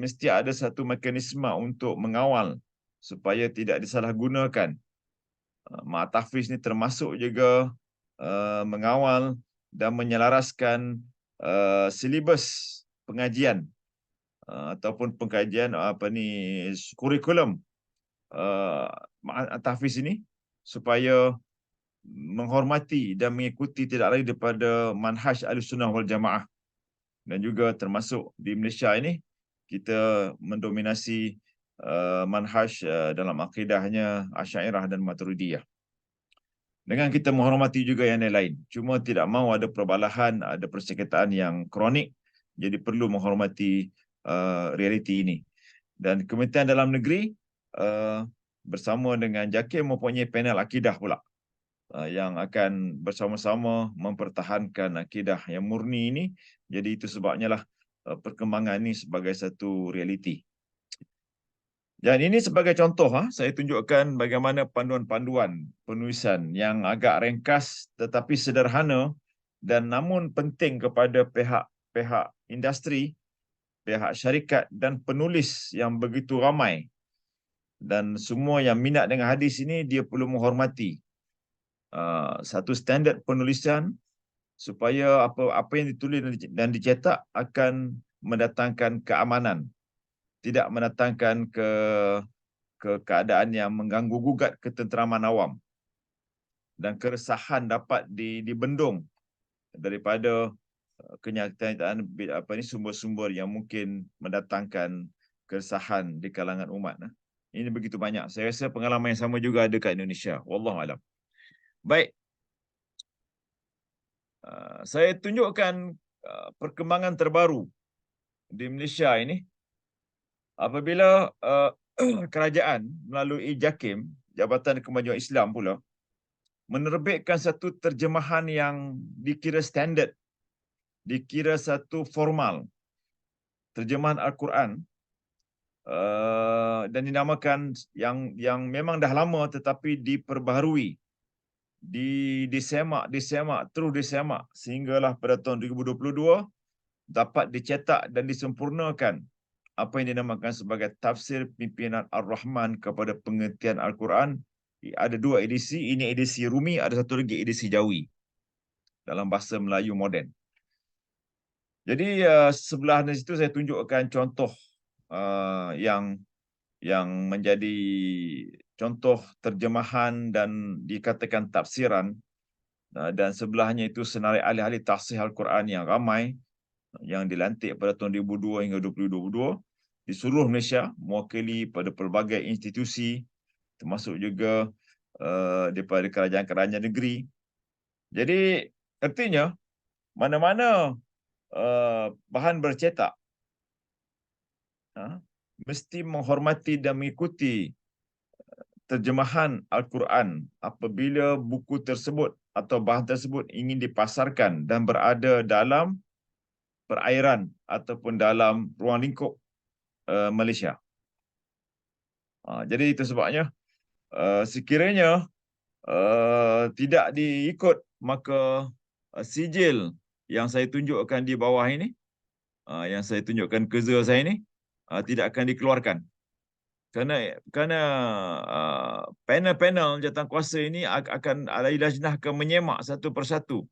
mesti ada satu mekanisme untuk mengawal supaya tidak disalahgunakan. Mak-tahfiz ini termasuk juga mengawal dan menyelaraskan silibus pengajian ataupun pengkajian kurikulum tahfiz ini supaya menghormati dan mengikuti tidak lain daripada manhaj Ahlussunnah wal Jamaah. Dan juga termasuk di Malaysia ini kita mendominasi manhaj dalam akidahnya Asy'ariyah dan Maturidiyah. Dengan kita menghormati juga yang lain. Cuma tidak mahu ada perbalahan, ada persengketaan yang kronik. Jadi perlu menghormati realiti ini. Dan Kementerian Dalam Negeri bersama dengan JAKIM mempunyai panel akidah pula, yang akan bersama-sama mempertahankan akidah yang murni ini. Jadi itu sebabnya lah perkembangan ini sebagai satu realiti. Dan ini sebagai contoh, saya tunjukkan bagaimana panduan-panduan penulisan yang agak ringkas tetapi sederhana dan namun penting kepada pihak industri, pihak syarikat dan penulis yang begitu ramai. Dan semua yang minat dengan hadis ini, dia perlu menghormati satu standard penulisan supaya apa yang ditulis dan dicetak akan mendatangkan keamanan, tidak mendatangkan keadaan yang mengganggu gugat ketenteraman awam, dan keresahan dapat dibendung daripada kenyataan sumber-sumber yang mungkin mendatangkan keresahan di kalangan umat. Ini begitu banyak. Saya rasa pengalaman yang sama juga ada kat Indonesia. Wallahu alam. Baik. Saya tunjukkan perkembangan terbaru di Malaysia ini apabila kerajaan melalui JAKIM, Jabatan Kemajuan Islam pula, menerbitkan satu terjemahan yang dikira standard, dikira satu formal, terjemahan Al-Quran, dan dinamakan yang memang dah lama tetapi diperbaharui, disemak terus disemak sehinggalah pada tahun 2022 dapat dicetak dan disempurnakan apa yang dinamakan sebagai Tafsir Pimpinan Ar-Rahman kepada Pengertian Al-Quran. Ada 2 edisi, ini edisi Rumi, ada satu lagi edisi Jawi dalam bahasa Melayu moden. Jadi sebelah di situ saya tunjukkan contoh yang menjadi contoh terjemahan dan dikatakan tafsiran, dan sebelahnya itu senarai ahli-ahli tafsir Al-Quran yang ramai yang dilantik pada tahun 2002 hingga 2022 di seluruh Malaysia, mewakili pada pelbagai institusi termasuk juga daripada kerajaan-kerajaan negeri. Jadi artinya mana-mana bahan bercetak mesti menghormati dan mengikuti terjemahan Al-Quran apabila buku tersebut atau bahan tersebut ingin dipasarkan dan berada dalam perairan ataupun dalam ruang lingkup Malaysia. Jadi itu sebabnya sekiranya tidak diikut, maka sijil yang saya tunjukkan di bawah ini, yang saya tunjukkan cursor saya ini, tidak akan dikeluarkan. Kerana panel-panel jawatankuasa ini akan ahli lajnah akan menyemak satu persatu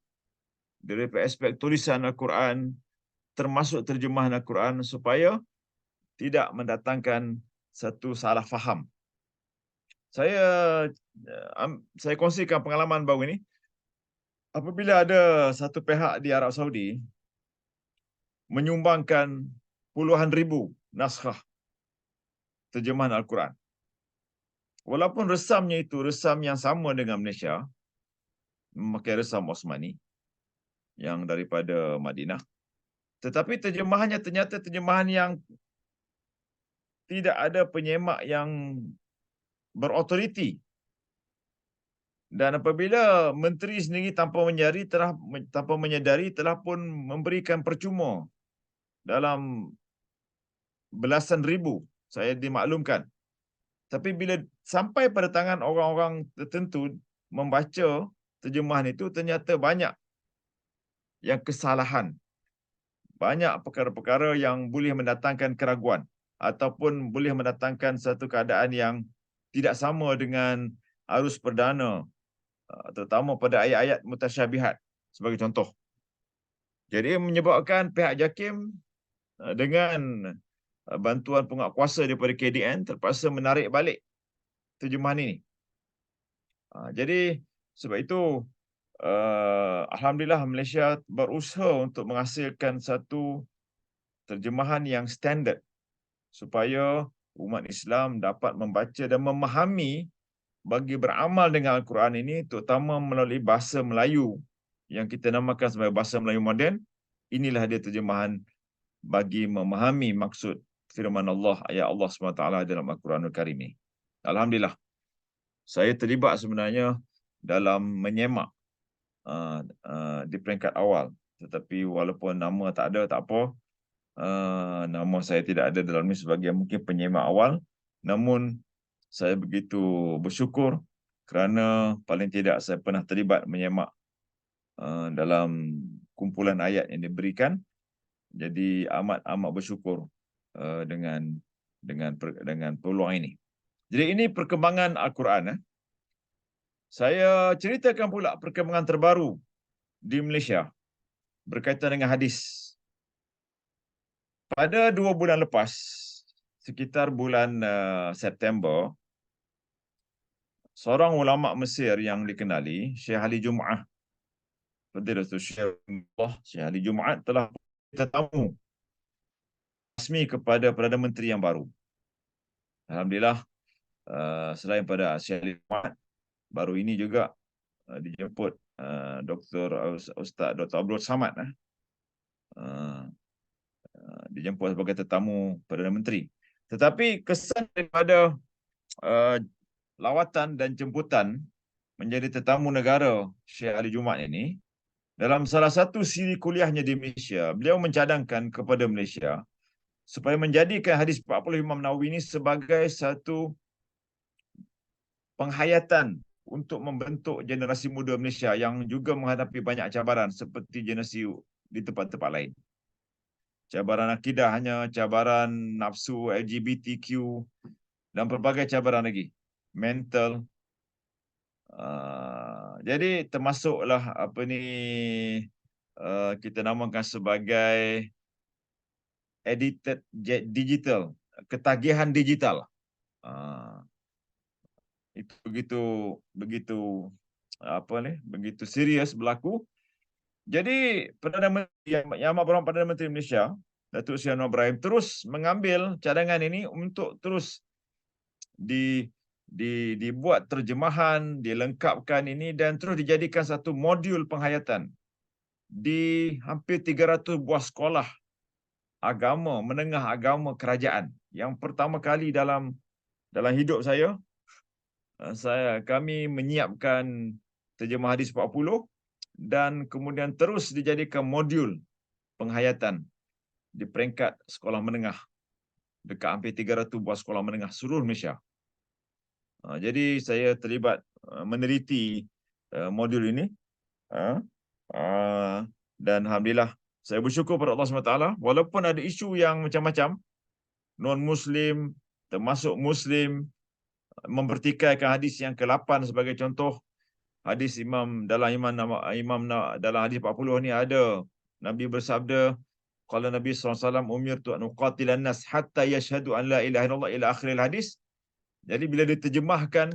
dari aspek tulisan Al-Quran termasuk terjemahan Al-Quran supaya tidak mendatangkan satu salah faham. Saya kongsikan pengalaman baru ini. Apabila ada satu pihak di Arab Saudi menyumbangkan puluhan ribu naskah terjemahan Al-Quran, walaupun resamnya itu resam yang sama dengan Malaysia, memakai resam Osmani yang daripada Madinah, tetapi terjemahannya ternyata terjemahan yang tidak ada penyemak yang berautoriti. Dan apabila menteri sendiri tanpa menyadari telah pun memberikan percuma dalam belasan ribu, saya dimaklumkan. Tapi bila sampai pada tangan orang-orang tertentu membaca terjemahan itu, ternyata banyak yang kesalahan. Banyak perkara-perkara yang boleh mendatangkan keraguan ataupun boleh mendatangkan satu keadaan yang tidak sama dengan arus perdana, terutama pada ayat-ayat mutasyabihat sebagai contoh. Jadi menyebabkan pihak JAKIM dengan bantuan penguatkuasa daripada KDN terpaksa menarik balik terjemahan ini. Jadi sebab itu alhamdulillah Malaysia berusaha untuk menghasilkan satu terjemahan yang standard supaya umat Islam dapat membaca dan memahami bagi beramal dengan Al-Quran ini, terutama melalui bahasa Melayu yang kita namakan sebagai bahasa Melayu moden. Inilah dia terjemahan bagi memahami maksud firman Allah, ayat Allah SWT dalam Al-Quranul Karim ini. Alhamdulillah, saya terlibat sebenarnya dalam menyemak di peringkat awal. Tetapi walaupun nama tak ada, tak apa. Nama saya tidak ada dalam ini sebagai mungkin penyemak awal. Namun saya begitu bersyukur kerana paling tidak saya pernah terlibat menyemak dalam kumpulan ayat yang diberikan. Jadi amat bersyukur dengan peluang ini. Jadi ini perkembangan Al-Quran. Saya ceritakan pula perkembangan terbaru di Malaysia berkaitan dengan hadis. Pada 2 bulan lepas, sekitar bulan September, seorang ulama Mesir yang dikenali, Syekh Ali Jum'ah, Fadilatul Syekh Ali Jum'ah telah tetamu rasmi kepada Perdana Menteri yang baru. Alhamdulillah, selain pada Syekh Ali Jum'ah, baru ini juga dijemput Ustaz Dr. Abdul Samad dijemput sebagai tetamu Perdana Menteri. Tetapi kesan daripada lawatan dan jemputan menjadi tetamu negara Syekh Ali Jumat ini, dalam salah satu siri kuliahnya di Malaysia, beliau mencadangkan kepada Malaysia supaya menjadikan hadis 40 Imam Nawawi ini sebagai satu penghayatan untuk membentuk generasi muda Malaysia yang juga menghadapi banyak cabaran seperti generasi di tempat-tempat lain. Cabaran akidahnya, cabaran nafsu LGBTQ, dan pelbagai cabaran lagi. Mental. Jadi termasuklah kita namakan sebagai edited digital, ketagihan digital. Itu begitu serius berlaku. Jadi Perdana Menteri Yang Amat Berhormat Perdana Menteri Malaysia, Datuk Seri Anwar Ibrahim, terus mengambil cadangan ini untuk terus dibuat terjemahan, dilengkapkan ini dan terus dijadikan satu modul penghayatan di hampir 300 buah sekolah agama, menengah agama kerajaan. Yang pertama kali dalam hidup saya, kami menyiapkan terjemah hadis 40 dan kemudian terus dijadikan modul penghayatan di peringkat sekolah menengah dekat hampir 300 buah sekolah menengah seluruh Malaysia. Jadi saya terlibat meneliti modul ini dan alhamdulillah saya bersyukur pada Allah SWT, walaupun ada isu yang macam-macam, non-Muslim termasuk Muslim mempertikaikan hadis yang ke-8 sebagai contoh. Hadis dalam hadis 40 ni ada Nabi bersabda, qala Nabi SAW umirtu an uqatilan nas hatta yashhadu an la ilaha illallah ila akhiril hadis. Jadi bila diterjemahkan,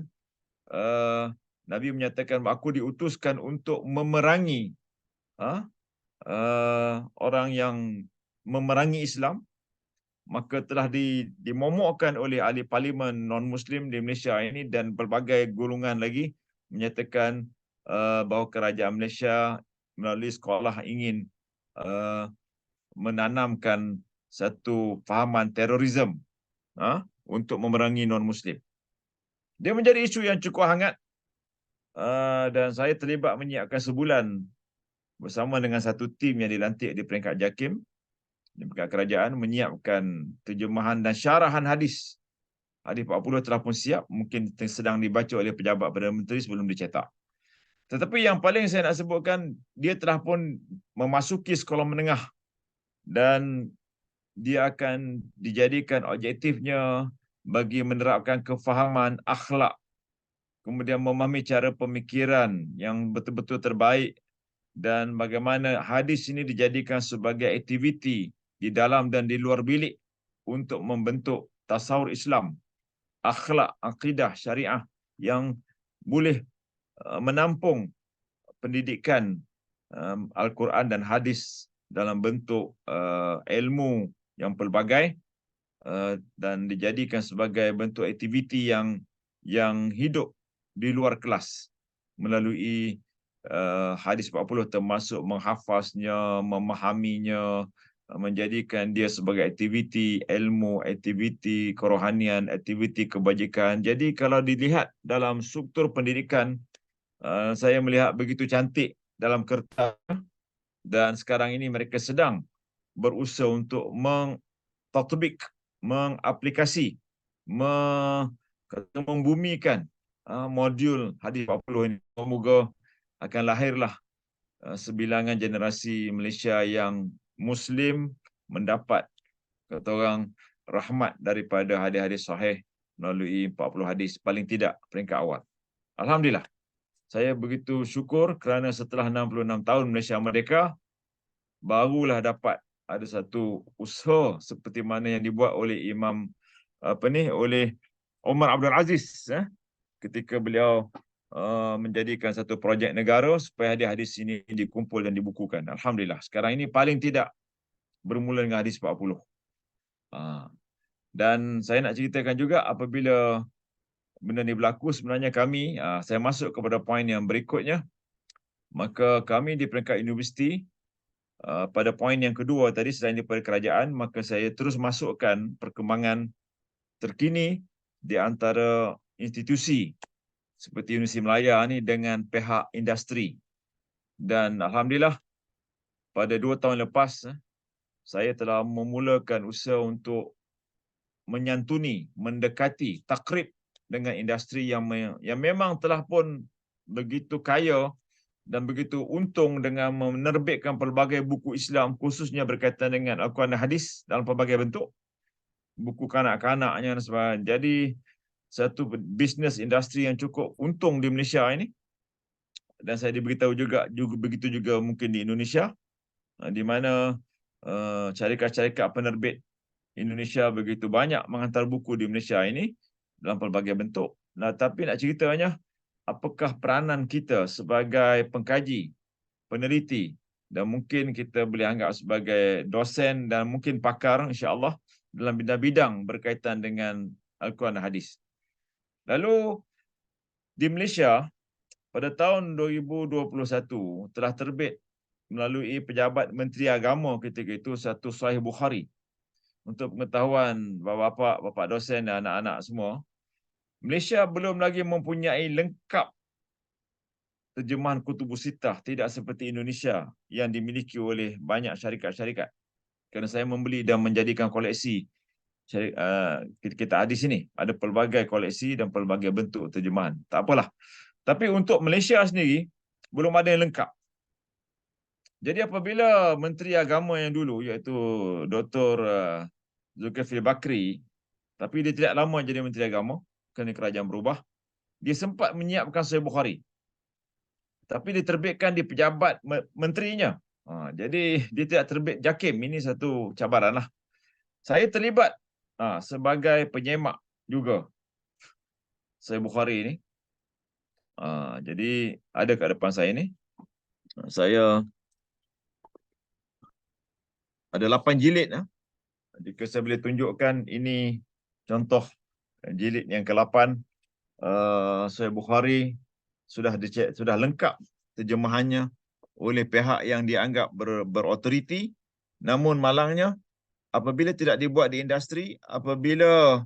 Nabi menyatakan aku diutuskan untuk memerangi orang yang memerangi Islam, maka telah dimomokkan oleh ahli parlimen non-Muslim di Malaysia ini dan pelbagai golongan lagi menyatakan bahawa kerajaan Malaysia melalui sekolah ingin menanamkan satu fahaman terorisme untuk memerangi non-Muslim. Dia menjadi isu yang cukup hangat dan saya terlibat menyiapkan sebulan bersama dengan satu tim yang dilantik di peringkat JAKIM di peringkat kerajaan menyiapkan terjemahan dan syarahan hadis. Hadis 40 telah pun siap, mungkin sedang dibaca oleh pejabat Perdana Menteri sebelum dicetak. Tetapi yang paling saya nak sebutkan, dia telah pun memasuki sekolah menengah dan dia akan dijadikan objektifnya bagi menerapkan kefahaman akhlak, kemudian memahami cara pemikiran yang betul-betul terbaik dan bagaimana hadis ini dijadikan sebagai aktiviti di dalam dan di luar bilik untuk membentuk tasawur Islam, akhlak, akidah, syariah yang boleh menampung pendidikan Al-Quran dan hadis dalam bentuk ilmu yang pelbagai dan dijadikan sebagai bentuk aktiviti yang hidup di luar kelas melalui hadis 40 termasuk menghafaznya, memahaminya, menjadikan dia sebagai aktiviti ilmu, aktiviti kerohanian, aktiviti kebajikan. Jadi kalau dilihat dalam struktur pendidikan, saya melihat begitu cantik dalam kertas dan sekarang ini mereka sedang berusaha untuk tatbik, mengaplikasi, membumikan modul hadis 40 ini. Semoga akan lahirlah sebilangan generasi Malaysia yang Muslim mendapat kata orang rahmat daripada hadis-hadis sahih melalui 40 hadis, paling tidak peringkat awal. Alhamdulillah. Saya begitu syukur kerana setelah 66 tahun Malaysia merdeka, barulah dapat ada satu usaha seperti mana yang dibuat oleh oleh Omar Abdul Aziz ketika beliau menjadikan satu projek negara supaya hadis-hadis ini dikumpul dan dibukukan. Alhamdulillah. Sekarang ini paling tidak bermula dengan hadis 40. Dan saya nak ceritakan juga apabila benda ini berlaku, sebenarnya kami, saya masuk kepada poin yang berikutnya, maka kami di peringkat universiti, pada poin yang kedua tadi, selain daripada kerajaan, maka saya terus masukkan perkembangan terkini di antara institusi seperti Universiti Melaya ni dengan pihak industri. Dan alhamdulillah pada 2 tahun lepas saya telah memulakan usaha untuk menyantuni, mendekati, takrib dengan industri yang memang telah pun begitu kaya dan begitu untung dengan menerbitkan pelbagai buku Islam khususnya berkaitan dengan Al-Quran dan Hadis dalam pelbagai bentuk. Buku kanak-kanaknya dan sebagainya. Jadi satu bisnes industri yang cukup untung di Malaysia ini. Dan saya diberitahu juga begitu juga mungkin di Indonesia, di mana syarikat-syarikat penerbit Indonesia begitu banyak menghantar buku di Malaysia ini dalam pelbagai bentuk. Nah, tapi nak ceritanya, apakah peranan kita sebagai pengkaji, peneliti, dan mungkin kita boleh anggap sebagai dosen dan mungkin pakar insya-Allah dalam bidang-bidang berkaitan dengan Al-Quran dan Hadis. Lalu di Malaysia pada tahun 2021 telah terbit melalui pejabat Menteri Agama ketika itu satu Sahih Bukhari. Untuk pengetahuan bapa-bapa dosen dan anak-anak semua, Malaysia belum lagi mempunyai lengkap terjemahan Kutubus Sittah, tidak seperti Indonesia yang dimiliki oleh banyak syarikat-syarikat. Kerana saya membeli dan menjadikan koleksi kita di sini. Ada pelbagai koleksi dan pelbagai bentuk terjemahan. Tak apalah. Tapi untuk Malaysia sendiri, belum ada yang lengkap. Jadi apabila Menteri Agama yang dulu, iaitu Dr. Zulkifli Bakri, tapi dia tidak lama jadi Menteri Agama, kerana kerajaan berubah, dia sempat menyiapkan Sahih Bukhari. Tapi diterbitkan di pejabat menterinya. Jadi dia tidak terbit JAKIM. Ini satu cabaran lah. Saya terlibat sebagai penyemak juga Sahih Bukhari ini. Jadi ada kat depan saya ni. Saya ada 8 jilid. Jika saya boleh tunjukkan, ini contoh jilid yang ke-8. Sahih Bukhari sudah lengkap terjemahannya oleh pihak yang dianggap berautoriti. Namun malangnya, apabila tidak dibuat di industri, apabila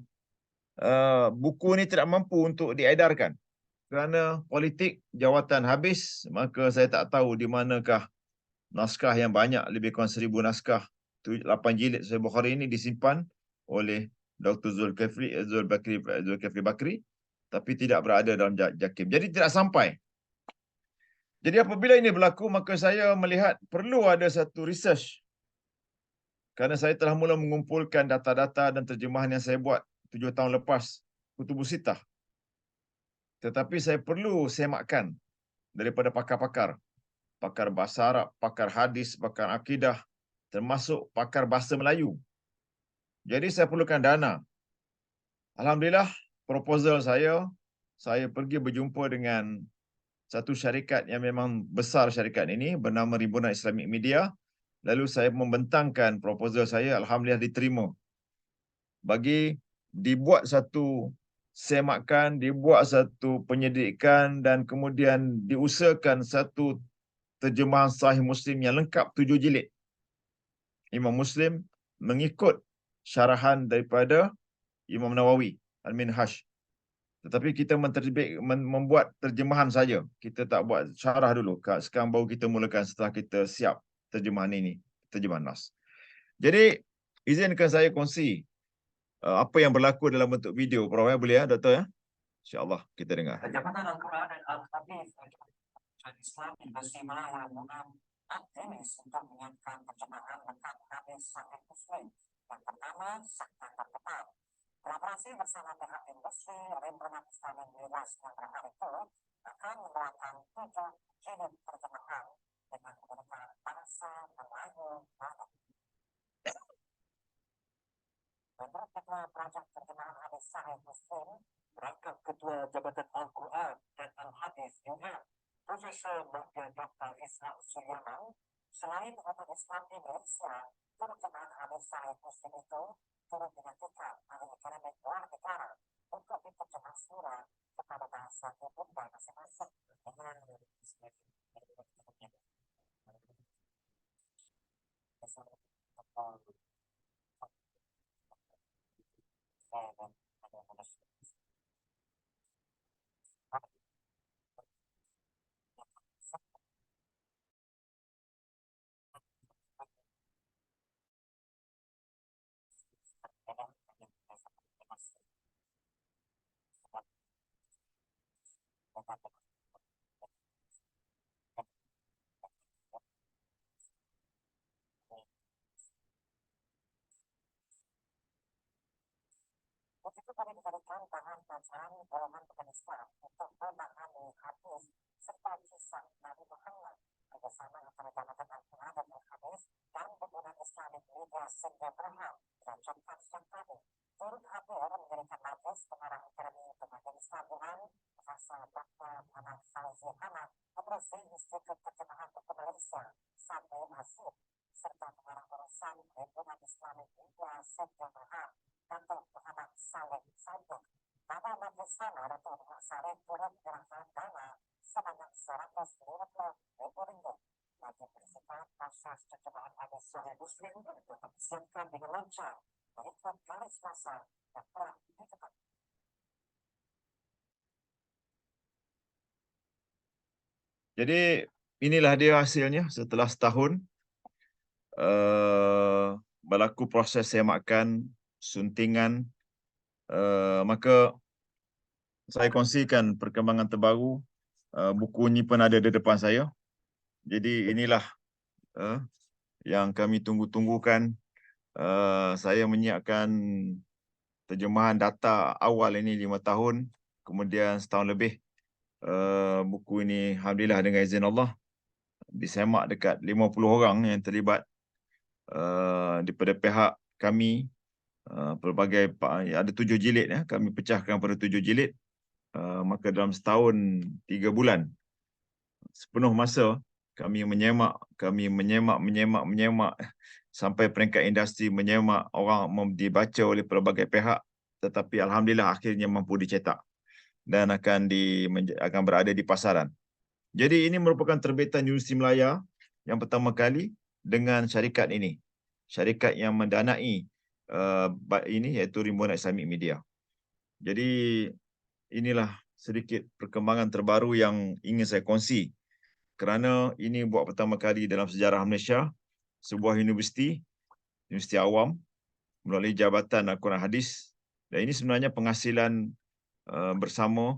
buku ini tidak mampu untuk diedarkan kerana politik jawatan habis, maka saya tak tahu di manakah naskah yang banyak, lebih kurang 1000 naskah, 8 jilid Sahih Bukhari ini disimpan oleh Dr. Zulkifli Bakri, tapi tidak berada dalam JAKIM. Jadi tidak sampai. Jadi apabila ini berlaku, maka saya melihat perlu ada satu research. Kerana saya telah mula mengumpulkan data-data dan terjemahan yang saya buat 7 tahun lepas, Kutubus Sittah. Tetapi saya perlu semakkan daripada pakar-pakar. Pakar bahasa Arab, pakar hadis, pakar akidah, termasuk pakar bahasa Melayu. Jadi saya perlukan dana. Alhamdulillah, proposal saya pergi berjumpa dengan satu syarikat yang memang besar syarikat ini, bernama Rimbunan Islamic Media. Lalu saya membentangkan proposal saya, alhamdulillah diterima. Bagi dibuat satu semakan, dibuat satu penyelidikan dan kemudian diusahakan satu terjemahan Sahih Muslim yang lengkap 7 jilid. Imam Muslim mengikut syarahan daripada Imam Nawawi, Al-Minhaj. Tetapi kita membuat terjemahan saja. Kita tak buat syarah dulu. Sekarang baru kita mulakan setelah kita siap terjemahan ini, terjemahan nas. Jadi, izinkan saya kongsi apa yang berlaku dalam bentuk video. Prof, boleh ya, Doktor ya? InsyaAllah kita dengar. Jabatan Al-Quran dan Al-Hadis Islam Universiti Melaya aktivis untuk menyiapkan terjemahan lengkap hadis Sahih Muslim. Yang pertama, Sabta Tertetap. Kolaborasi bersama pihak industri Rimbunan Islamic Media yang berhari itu akan membuatkan 7 jilid terjemahan dengan menggunakan bahasa Melayu Barat. Menurut Ketua Projek Terjemahan Hadis Sahih Muslim, Rangkap Ketua Jabatan Al-Quran dan Al-Hadis UM, Profesor Dr. Ishaq Sulaiman, selain umat Islam Indonesia, terjemahan hadis Sahih Muslim itu turut dinyatakan oleh akademik luar negara untuk diterjemah surah kepada bahasa ibunda masing-masing dengan Begitu kami diberikan bahan bacaan golongan bukan Islam untuk memahami hadis serta kisah Nabi Muhammad bersama antara jabatan Al-Quran dan Al-Hadis dan hubungan Islamic Media Center Berham dan Jomkat kami turut hadir memberikan majlis pengarang Akademi Pengajian Islam Tuhan Profesor Dr. Muhammad Fauzi Ahmad, Pengurusi Institut Terjemahan Buku Malaysia Sabri Masud, serta pengarang urusan hubungan Islamic Media Center Berham Datuk Muhammad Saleh Saduk. Pada majlis sana, Datuk Muhammad Saleh turut menyerahkan dana sebanyak RM150,000 bagi bersifat proses terjemahan hadis Sahih Muslim tetap disiapkan dengan lancar berikut garis masa yang telah ditetapkan. Jadi inilah dia hasilnya setelah setahun berlaku proses semakan, suntingan, maka saya kongsikan perkembangan terbaru. Buku ini pun ada di depan saya. Jadi inilah yang kami tunggu-tunggukan. Saya menyiapkan terjemahan data awal ini 5 tahun, kemudian setahun lebih. Buku ini alhamdulillah dengan izin Allah disemak dekat 50 orang yang terlibat daripada pihak kami. Pelbagai ada 7 jilid ya, kami pecahkan pada 7 jilid. Maka dalam setahun 3 bulan sepenuh masa kami menyemak sampai peringkat industri menyemak, orang dibaca oleh pelbagai pihak, tetapi alhamdulillah akhirnya mampu dicetak dan akan berada di pasaran. Jadi ini merupakan terbitan Universiti Melaya yang pertama kali dengan syarikat ini. Syarikat yang mendanai ini iaitu Rimbunan Islamic Media. Jadi inilah sedikit perkembangan terbaru yang ingin saya kongsi. Kerana ini buat pertama kali dalam sejarah Malaysia, sebuah universiti awam melalui Jabatan Al-Quran Hadis. Dan ini sebenarnya penghasilan bersama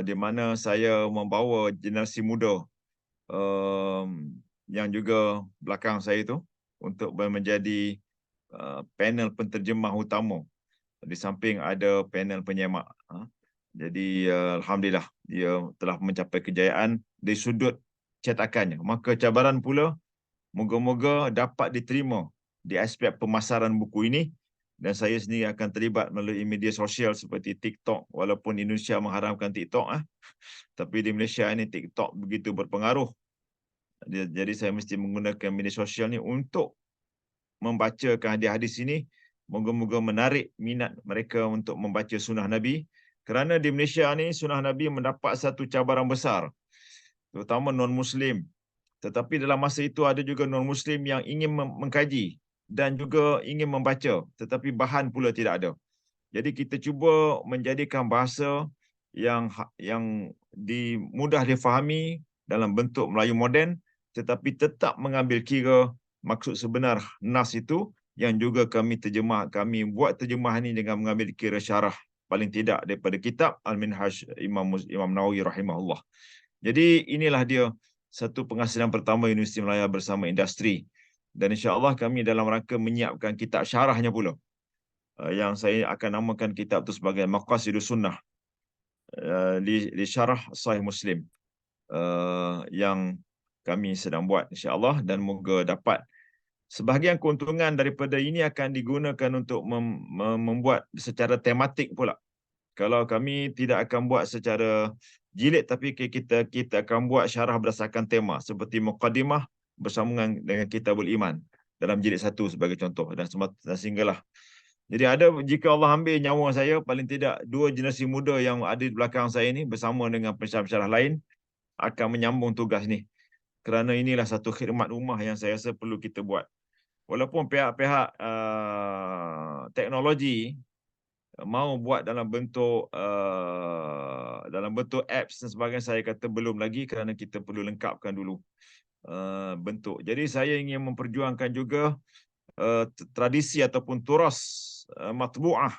di mana saya membawa generasi muda yang juga belakang saya itu untuk menjadi panel penterjemah utama. Di samping ada panel penyemak. Jadi alhamdulillah dia telah mencapai kejayaan dari sudut cetakannya. Maka cabaran pula moga-moga dapat diterima di aspek pemasaran buku ini, dan saya sendiri akan terlibat melalui media sosial seperti TikTok, walaupun Indonesia mengharamkan TikTok tapi di Malaysia ini TikTok begitu berpengaruh. Jadi saya mesti menggunakan media sosial ni untuk membacakan hadis-hadis ini. Moga-moga menarik minat mereka untuk membaca sunnah Nabi. Kerana di Malaysia ni sunnah Nabi mendapat satu cabaran besar, terutama non-Muslim. Tetapi dalam masa itu ada juga non-Muslim yang ingin mengkaji dan juga ingin membaca, tetapi bahan pula tidak ada. Jadi kita cuba menjadikan bahasa yang mudah difahami dalam bentuk Melayu moden, tetapi tetap mengambil kira maksud sebenar nas itu, yang juga kami buat terjemahan ini dengan mengambil kira syarah paling tidak daripada kitab Al-Minhaj Imam Nawawi rahimahullah. Jadi inilah dia satu penghasilan pertama Universiti Melaya bersama industri. Dan insya-Allah kami dalam rangka menyiapkan kitab syarahnya pula. Yang saya akan namakan kitab itu sebagai Maqasidus Sunnah di syarah Sahih Muslim. Yang kami sedang buat insya-Allah, dan moga dapat sebahagian keuntungan daripada ini akan digunakan untuk membuat secara tematik pula. Kalau kami tidak akan buat secara jilid, tapi kita akan buat syarah berdasarkan tema seperti Muqaddimah bersambungan dengan Kitabul Iman dalam jilid 1 sebagai contoh, dan sehinggalah. Jadi jika Allah ambil nyawa saya, paling tidak 2 generasi muda yang ada di belakang saya ini bersama dengan pensyarah-pensyarah lain akan menyambung tugas ni. Kerana inilah satu khidmat ummah yang saya rasa perlu kita buat. Walaupun pihak-pihak teknologi mau buat dalam bentuk apps dan sebagainya, saya kata belum lagi, kerana kita perlu lengkapkan dulu bentuk. Jadi saya ingin memperjuangkan juga tradisi ataupun turas matbu'ah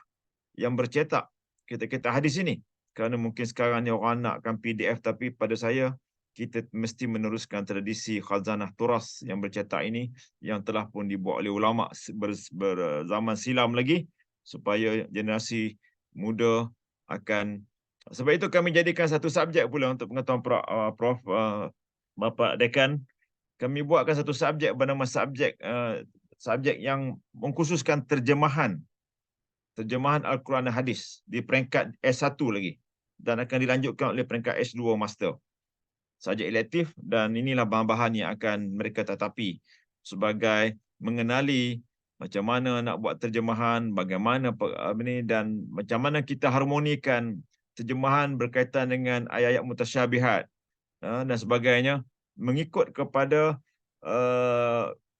yang bercetak kitab-kitab hadis ini. kerana mungkin sekarang ni orang nakkan PDF, tapi pada saya kita mesti meneruskan tradisi khazanah turas yang bercetak ini yang telah pun dibuat oleh ulama berzaman silam lagi, supaya generasi muda akan. Sebab itu kami jadikan satu subjek pula untuk pengetahuan Prof Bapak Dekan. Kami buatkan satu subjek bernama subjek yang mengkhususkan terjemahan Al-Quran dan Hadis di peringkat S1 lagi, dan akan dilanjutkan oleh peringkat S2 Master. Subjek elektif, dan inilah bahan-bahan yang akan mereka tatapi sebagai mengenali macam mana nak buat terjemahan, bagaimana dan macam mana kita harmonikan terjemahan berkaitan dengan ayat-ayat mutasyabihat dan sebagainya, mengikut kepada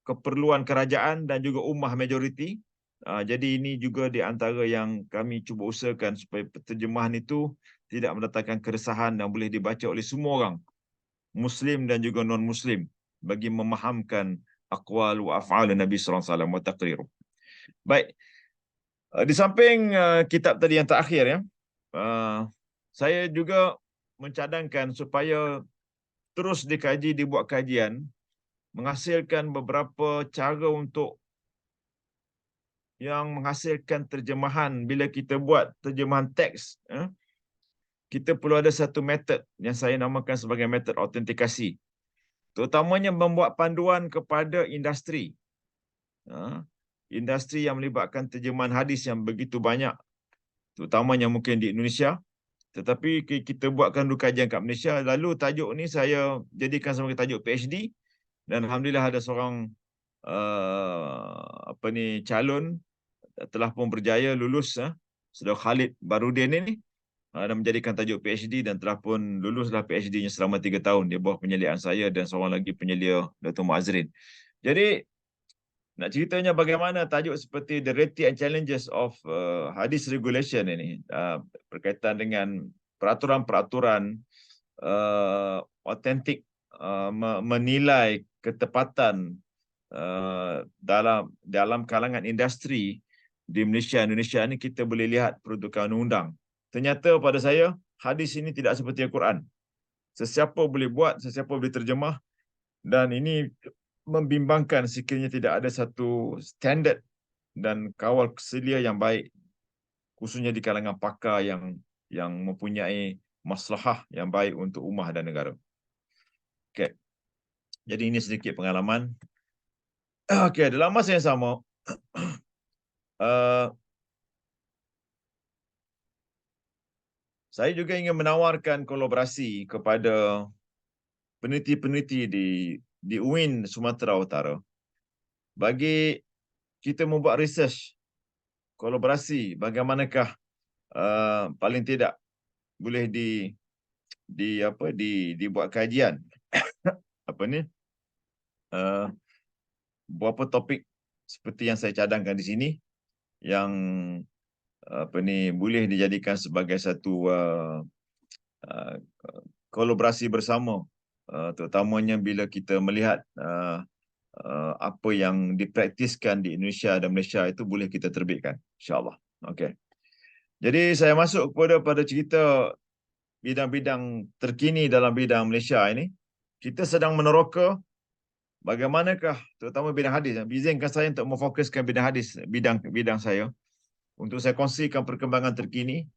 keperluan kerajaan dan juga ummah majoriti. Jadi ini juga di antara yang kami cuba usahakan supaya terjemahan itu tidak mendatangkan keresahan dan boleh dibaca oleh semua orang, Muslim dan juga non-Muslim, bagi memahamkan aqwal wa af'al Nabi sallallahu alaihi wasallam wa taqriruh. Baik. Di samping kitab tadi yang terakhir ya, saya juga mencadangkan supaya terus dikaji, dibuat kajian, menghasilkan beberapa cara untuk yang menghasilkan terjemahan. Bila kita buat terjemahan teks, kita perlu ada satu metod yang saya namakan sebagai metod autentikasi. Terutamanya membuat panduan kepada industri. Industri yang melibatkan terjemahan hadis yang begitu banyak, terutamanya mungkin di Indonesia. Tetapi kita buatkan dulu kajian kat Malaysia. Lalu tajuk ni saya jadikan sebagai tajuk PhD. Dan Alhamdulillah ada seorang calon telah pun berjaya lulus, Saudara Khalid Barudin ini, dan menjadikan tajuk PhD dan telah pun luluslah PhD-nya selama 3 tahun di bawah penyeliaan saya dan seorang lagi penyelia, Dr. Muazrin. Jadi nak ceritanya bagaimana tajuk seperti The Reality and Challenges of Hadith Regulation ini berkaitan dengan peraturan-peraturan autentik, menilai ketepatan dalam kalangan industri di Indonesia ini, kita boleh lihat peruntukan undang. Ternyata pada saya, hadis ini tidak seperti Al-Quran. Sesiapa boleh buat, sesiapa boleh terjemah, dan ini membimbangkan sekiranya tidak ada satu standard dan kawal keselia yang baik, khususnya di kalangan pakar yang mempunyai maslahah yang baik untuk ummah dan negara. Okay. Jadi ini sedikit pengalaman. Okay, dalam masa yang sama, saya juga ingin menawarkan kolaborasi kepada peneliti-peneliti di UIN Sumatera Utara bagi kita membuat research, kolaborasi, bagaimanakah paling tidak boleh dibuat kajian beberapa topik seperti yang saya cadangkan di sini yang boleh dijadikan sebagai satu kolaborasi bersama, terutamanya bila kita melihat apa yang dipraktiskan di Indonesia dan Malaysia itu boleh kita terbitkan, insya-Allah. Okey. Jadi saya masuk pada cerita bidang-bidang terkini dalam bidang Malaysia ini. Kita sedang meneroka bagaimanakah terutama bidang hadis. Izinkan saya untuk memfokuskan bidang hadis, bidang saya. Untuk saya kongsikan perkembangan terkini,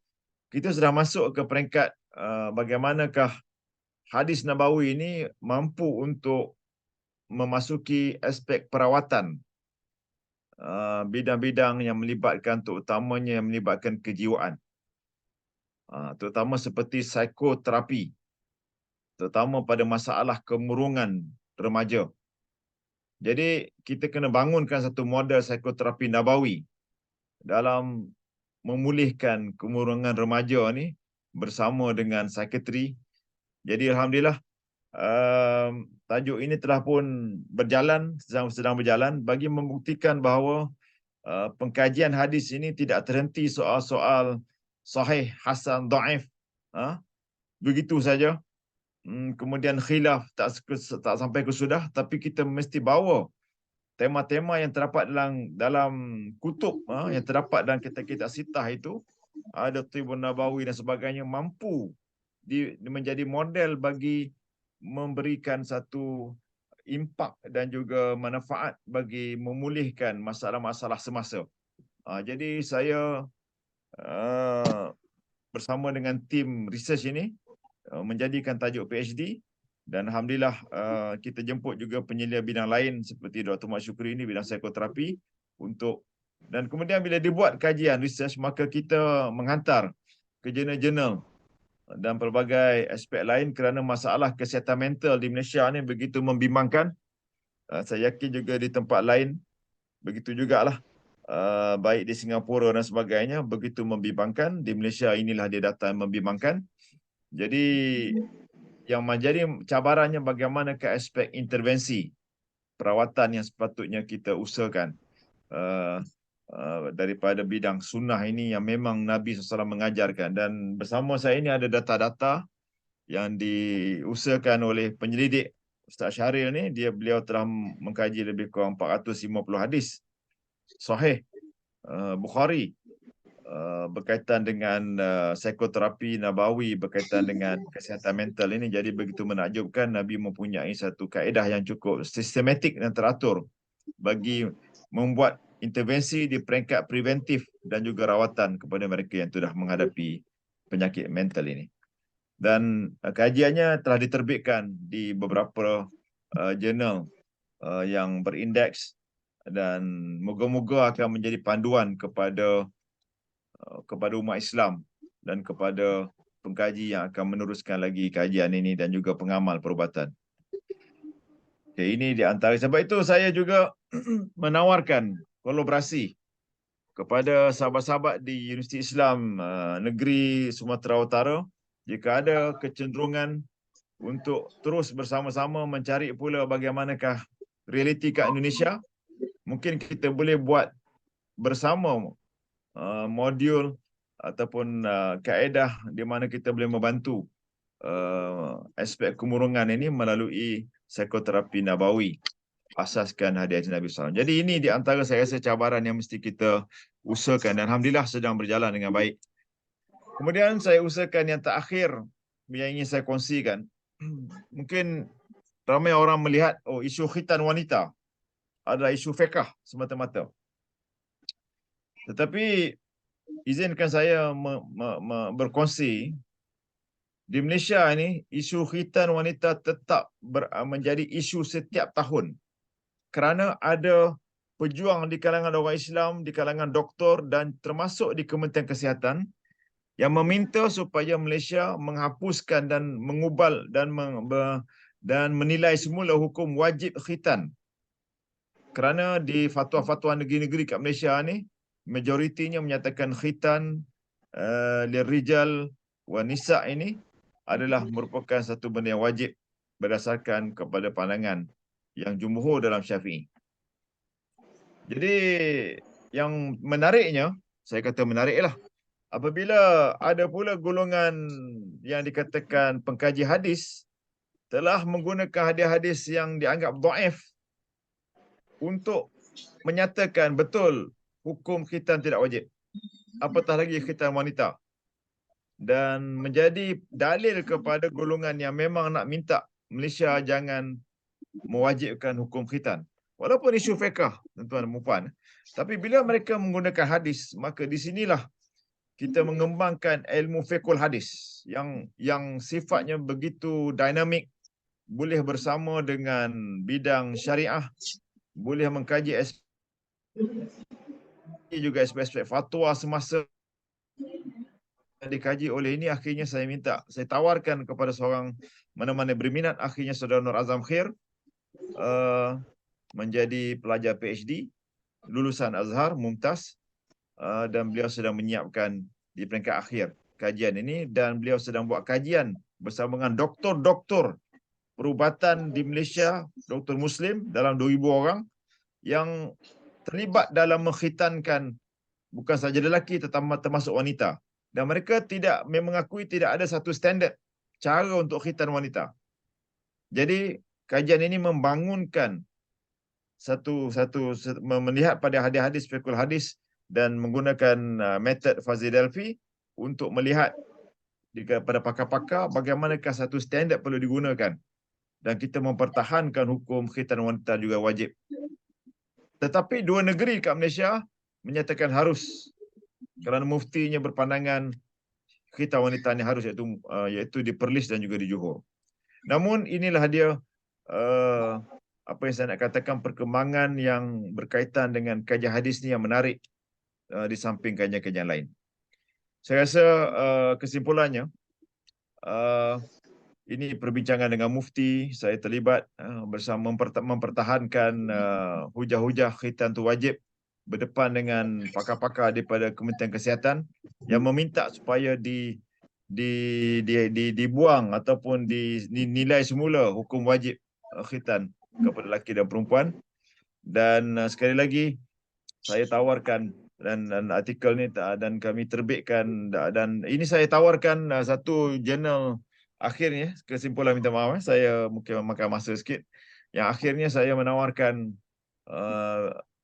kita sudah masuk ke peringkat bagaimanakah hadis Nabawi ini mampu untuk memasuki aspek perawatan bidang-bidang yang melibatkan, terutamanya yang melibatkan kejiwaan, terutama seperti psikoterapi, terutama pada masalah kemurungan remaja. Jadi kita kena bangunkan satu model psikoterapi Nabawi dalam memulihkan kemurungan remaja ni bersama dengan psikiatri. Jadi Alhamdulillah tajuk ini telah pun berjalan, sedang berjalan bagi membuktikan bahawa pengkajian hadis ini tidak terhenti soal-soal sahih, hasan, dhaif, begitu saja. Kemudian khilaf tak sampai ke sudah, tapi kita mesti bawa tema-tema yang terdapat dalam kutub, yang terdapat dalam kitab-kitab sitah itu, ada Tibun Nabawi dan sebagainya, mampu menjadi model bagi memberikan satu impak dan juga manfaat bagi memulihkan masalah-masalah semasa. Jadi saya bersama dengan tim research ini menjadikan tajuk PhD, dan alhamdulillah kita jemput juga penyelia bidang lain seperti Dr. Mat Syukri ini bidang psikoterapi dan kemudian bila dibuat kajian research, maka kita menghantar ke jurnal-jurnal dan pelbagai aspek lain kerana masalah kesihatan mental di Malaysia ni begitu membimbangkan. Saya yakin juga di tempat lain begitu jugalah. Baik di Singapura dan sebagainya begitu membimbangkan. Di Malaysia inilah dia data membimbangkan. Jadi yang menjadi cabarannya bagaimana ke aspek intervensi perawatan yang sepatutnya kita usahakan daripada bidang sunnah ini yang memang Nabi SAW mengajarkan. Dan bersama saya ini ada data-data yang diusahakan oleh penyelidik Ustaz Syahril ni. Beliau telah mengkaji lebih kurang 450 hadis sahih Bukhari berkaitan dengan psikoterapi Nabawi berkaitan dengan kesihatan mental ini. Jadi begitu menakjubkan, Nabi mempunyai satu kaedah yang cukup sistematik dan teratur bagi membuat intervensi di peringkat preventif dan juga rawatan kepada mereka yang sudah menghadapi penyakit mental ini. Dan kajiannya telah diterbitkan di beberapa jurnal yang berindeks, dan moga-moga akan menjadi panduan kepada umat Islam dan kepada pengkaji yang akan meneruskan lagi kajian ini dan juga pengamal perubatan. Okay, ini di antara sebab itu saya juga menawarkan kolaborasi kepada sahabat-sahabat di Universiti Islam Negeri Sumatera Utara jika ada kecenderungan untuk terus bersama-sama mencari pula bagaimanakah realiti kat Indonesia. Mungkin kita boleh buat bersama modul ataupun kaedah di mana kita boleh membantu aspek kemurungan ini melalui psikoterapi Nabawi asaskan hadis Nabi SAW. Jadi ini di antara saya rasa cabaran yang mesti kita usahakan, dan alhamdulillah sedang berjalan dengan baik. Kemudian saya usahakan yang terakhir yang ingin saya kongsikan. Mungkin ramai orang melihat isu khitan wanita adalah isu fiqh semata-mata. Tetapi izinkan saya berkongsi, di Malaysia ini isu khitan wanita tetap menjadi isu setiap tahun kerana ada pejuang di kalangan orang Islam, di kalangan doktor dan termasuk di Kementerian Kesihatan yang meminta supaya Malaysia menghapuskan dan mengubal dan menilai semula hukum wajib khitan. Kerana di fatwa-fatwa negeri-negeri kat Malaysia ni majoritinya menyatakan khitan lirijal wa nisa ini adalah merupakan satu benda yang wajib berdasarkan kepada pandangan yang jumhur dalam Syafi'i. Jadi yang menariknya, saya kata menariklah, apabila ada pula golongan yang dikatakan pengkaji hadis telah menggunakan hadis-hadis yang dianggap dhaif untuk menyatakan betul hukum khitan tidak wajib, apatah lagi khitan wanita, dan menjadi dalil kepada golongan yang memang nak minta Malaysia jangan mewajibkan hukum khitan. Walaupun isu fiqh, tuan-tuan dan puan, tapi bila mereka menggunakan hadis, maka di sinilah kita mengembangkan ilmu fiqhul hadis yang sifatnya begitu dinamik, boleh bersama dengan bidang syariah, boleh mengkaji juga aspek-aspek fatwa semasa dikaji oleh ini. Akhirnya saya tawarkan kepada seorang mana-mana berminat, akhirnya Saudara Nur Azam Khair menjadi pelajar PhD, lulusan Azhar, mumtaz, dan beliau sedang menyiapkan di peringkat akhir kajian ini, dan beliau sedang buat kajian bersama dengan doktor-doktor perubatan di Malaysia, doktor Muslim dalam 2,000 orang yang terlibat dalam mengkhitankan bukan saja lelaki tetapi termasuk wanita, dan mereka tidak mengakui tidak ada satu standard cara untuk khitan wanita. Jadi kajian ini membangunkan melihat pada hadis-hadis fiqhul hadis dan menggunakan metod Fazi Delphi untuk melihat kepada pakar-pakar bagaimanakah satu standard perlu digunakan, dan kita mempertahankan hukum khitan wanita juga wajib. Tetapi dua negeri kat Malaysia menyatakan harus, kerana muftinya berpandangan khitan wanita ni harus, iaitu di Perlis dan juga di Johor. Namun inilah dia apa yang saya nak katakan, perkembangan yang berkaitan dengan kajian hadis ni yang menarik di samping kajian-kajian lain. Saya rasa kesimpulannya, ini perbincangan dengan mufti, saya terlibat bersama mempertahankan hujah-hujah khitan tu wajib berdepan dengan pakar-pakar daripada Kementerian Kesihatan yang meminta supaya dibuang ataupun dinilai semula hukum wajib khitan kepada lelaki dan perempuan. Dan sekali lagi saya tawarkan, dan artikel ni dan kami terbitkan, dan ini saya tawarkan satu jurnal akhirnya. Kesimpulan, minta maaf saya mungkin memakan masa sikit. Yang akhirnya saya menawarkan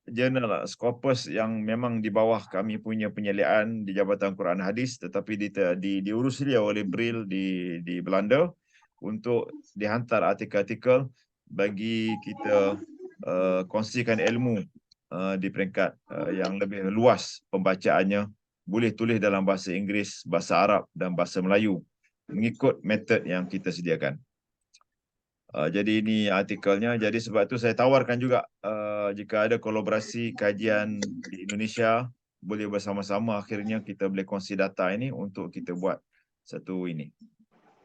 jurnal Scopus yang memang di bawah kami punya penyeliaan di Jabatan Quran Hadis, tetapi diurus dia oleh Brill di Belanda untuk dihantar artikel-artikel bagi kita kongsikan ilmu di peringkat yang lebih luas pembacaannya, boleh tulis dalam bahasa Inggeris, bahasa Arab dan bahasa Melayu mengikut metod yang kita sediakan. Jadi ini artikelnya. Jadi sebab itu saya tawarkan juga jika ada kolaborasi kajian di Indonesia, boleh bersama-sama akhirnya kita boleh kongsi data ini untuk kita buat satu ini.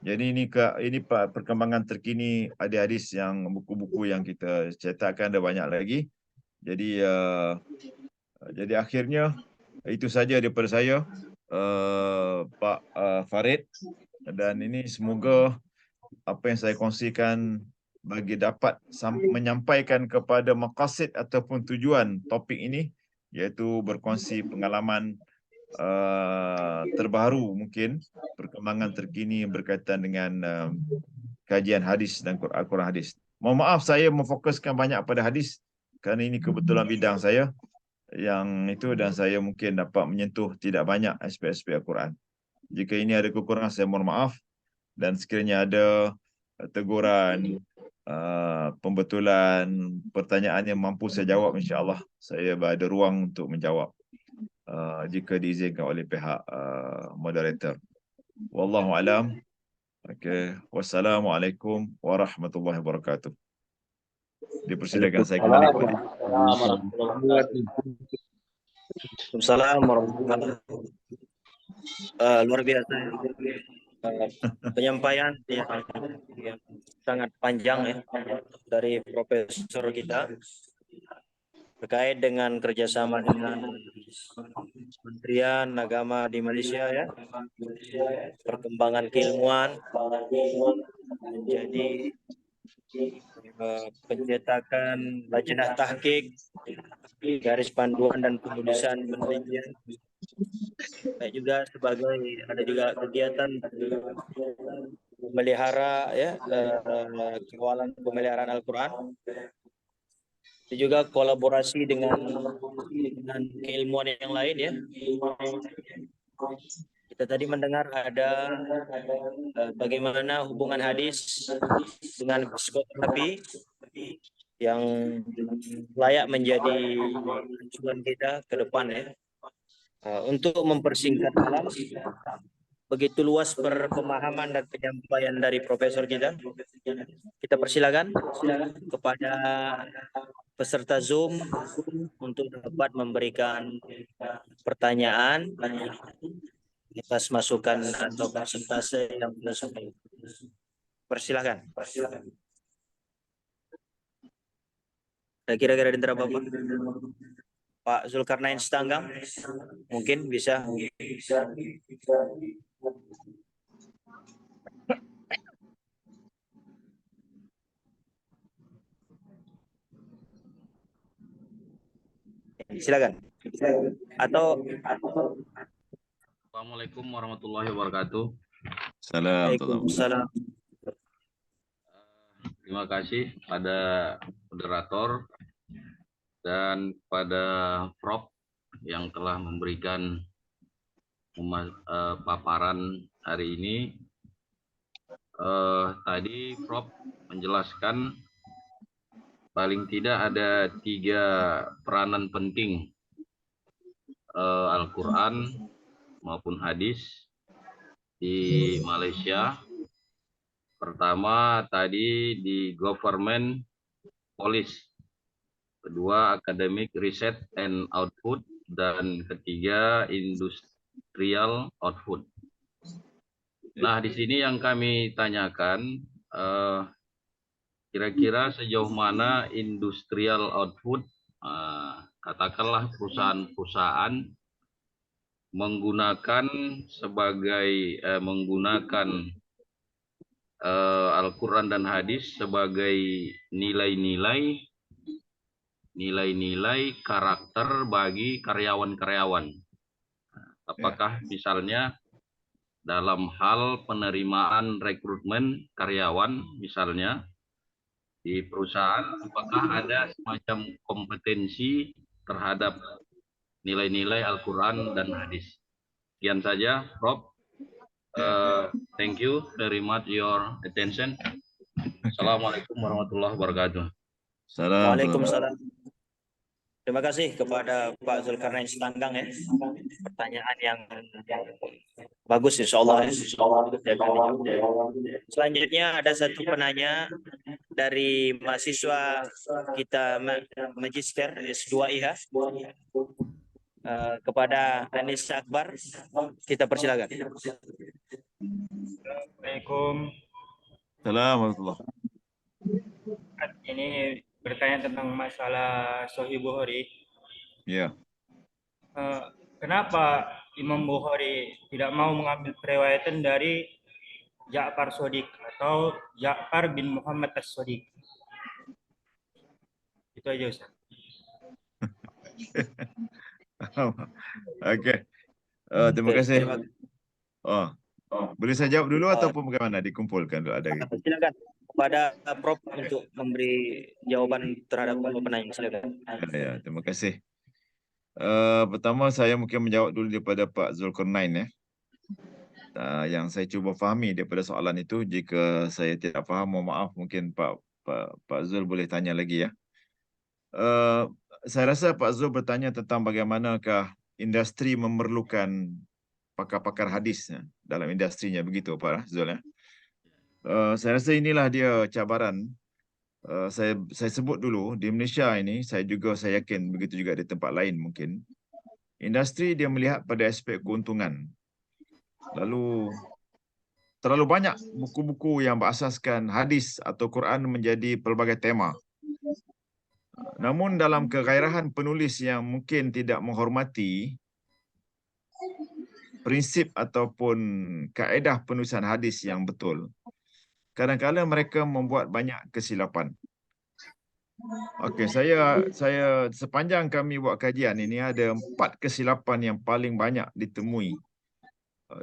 Jadi ini perkembangan terkini hadis yang buku-buku yang kita cetakkan, ada banyak lagi. Jadi akhirnya itu saja daripada saya, Pak Farid, dan ini semoga apa yang saya kongsikan bagi dapat menyampaikan kepada maqasid ataupun tujuan topik ini, iaitu berkongsi pengalaman terbaru, mungkin perkembangan terkini berkaitan dengan kajian hadis dan Al-Quran hadis. Mohon maaf saya memfokuskan banyak pada hadis kerana ini kebetulan bidang saya yang itu, dan saya mungkin dapat menyentuh tidak banyak aspek-aspek Al-Quran. Jika ini ada kekurangan, saya mohon maaf, dan sekiranya ada teguran, pembetulan, pertanyaan yang mampu saya jawab, insya-Allah saya ada ruang untuk menjawab jika diizinkan oleh pihak moderator. Wallahu alam. Okey, wassalamualaikum warahmatullahi wabarakatuh. Dipersilakan saya kembali kepada. Waalaikumsalam warahmatullahi wabarakatuh. Luar biasa penyampaian yang sangat panjang ya dari profesor kita terkait dengan kerjasama dengan Kementerian Agama di Malaysia ya, perkembangan keilmuan menjadi pencetakan lajnah tahqiq, garis panduan dan penulisan penelitian. Baik juga ada juga kegiatan memelihara ya, kawalan pemeliharaan Al-Quran. Itu juga kolaborasi dengan keilmuan yang lain ya. Kita tadi mendengar ada bagaimana hubungan hadis dengan psikoterapi yang layak menjadi acuan kita ke depan ya. Untuk mempersingkat malam, begitu luas pemahaman dan penyampaian dari profesor kita. Kita persilakan kepada peserta Zoom untuk dapat memberikan pertanyaan atas masukan atau persentase yang sudah sampai. Persilakan. Kira-kira di antara Bapak Pak Zulkarnain Setanggang mungkin bisa. Silakan. Atau Assalamualaikum warahmatullahi wabarakatuh. Waalaikumsalam. Terima kasih pada moderator dan pada Prof yang telah memberikan paparan hari ini. Tadi Prof menjelaskan paling tidak ada 3 peranan penting Al-Quran maupun hadis di Malaysia. Pertama tadi di government policy, kedua academic research and output, dan ketiga industrial output. Nah, di sini yang kami tanyakan, kira-kira sejauh mana industrial output, katakanlah perusahaan-perusahaan menggunakan Al-Quran dan hadis sebagai nilai-nilai karakter bagi karyawan-karyawan. Apakah misalnya dalam hal penerimaan rekrutmen karyawan, misalnya di perusahaan, apakah ada semacam kompetensi terhadap nilai-nilai Al-Quran dan hadis? Sekian saja, Prof. Thank you very much your attention. Assalamualaikum warahmatullahi wabarakatuh. Waalaikumsalam. Terima kasih kepada Pak Zulkarnain Sitanggang ya. Pertanyaan yang bagus insya Allah. Selanjutnya ada satu penanya dari mahasiswa kita Magister S2 IH. Kepada Anis Akbar, kita persilakan. Assalamualaikum. Assalamualaikum. Ini bertanya tentang masalah Sahih Bukhari. Ya. Kenapa Imam Bukhari tidak mau mengambil periwayatan dari Ja'far Shadiq atau Ja'far bin Muhammad As-Shadiq? Itu aja, Ustaz. Okey. Terima kasih. Boleh saya jawab dulu ataupun bagaimana? Dikumpulkan dulu ada. Silakan kepada Prof untuk memberi jawaban terhadap penanya. Silakan. Ya, terima kasih. Pertama saya mungkin menjawab dulu daripada Pak Zulkarnain ya. Yang saya cuba fahami daripada soalan itu, jika saya tidak faham, mohon maaf, mungkin Pak Zul boleh tanya lagi ya. Saya rasa Pak Zul bertanya tentang bagaimanakah industri memerlukan pakar-pakar hadis dalam industrinya, begitu Pak Zul ya. Saya rasa inilah dia cabaran. Saya sebut dulu di Malaysia ini, saya yakin begitu juga di tempat lain mungkin. Industri dia melihat pada aspek keuntungan. Lalu terlalu banyak buku-buku yang berasaskan hadis atau Quran menjadi pelbagai tema. Namun dalam kegairahan penulis yang mungkin tidak menghormati prinsip ataupun kaedah penulisan hadis yang betul, kadang-kadang mereka membuat banyak kesilapan. Okey, saya sepanjang kami buat kajian ini ada 4 kesilapan yang paling banyak ditemui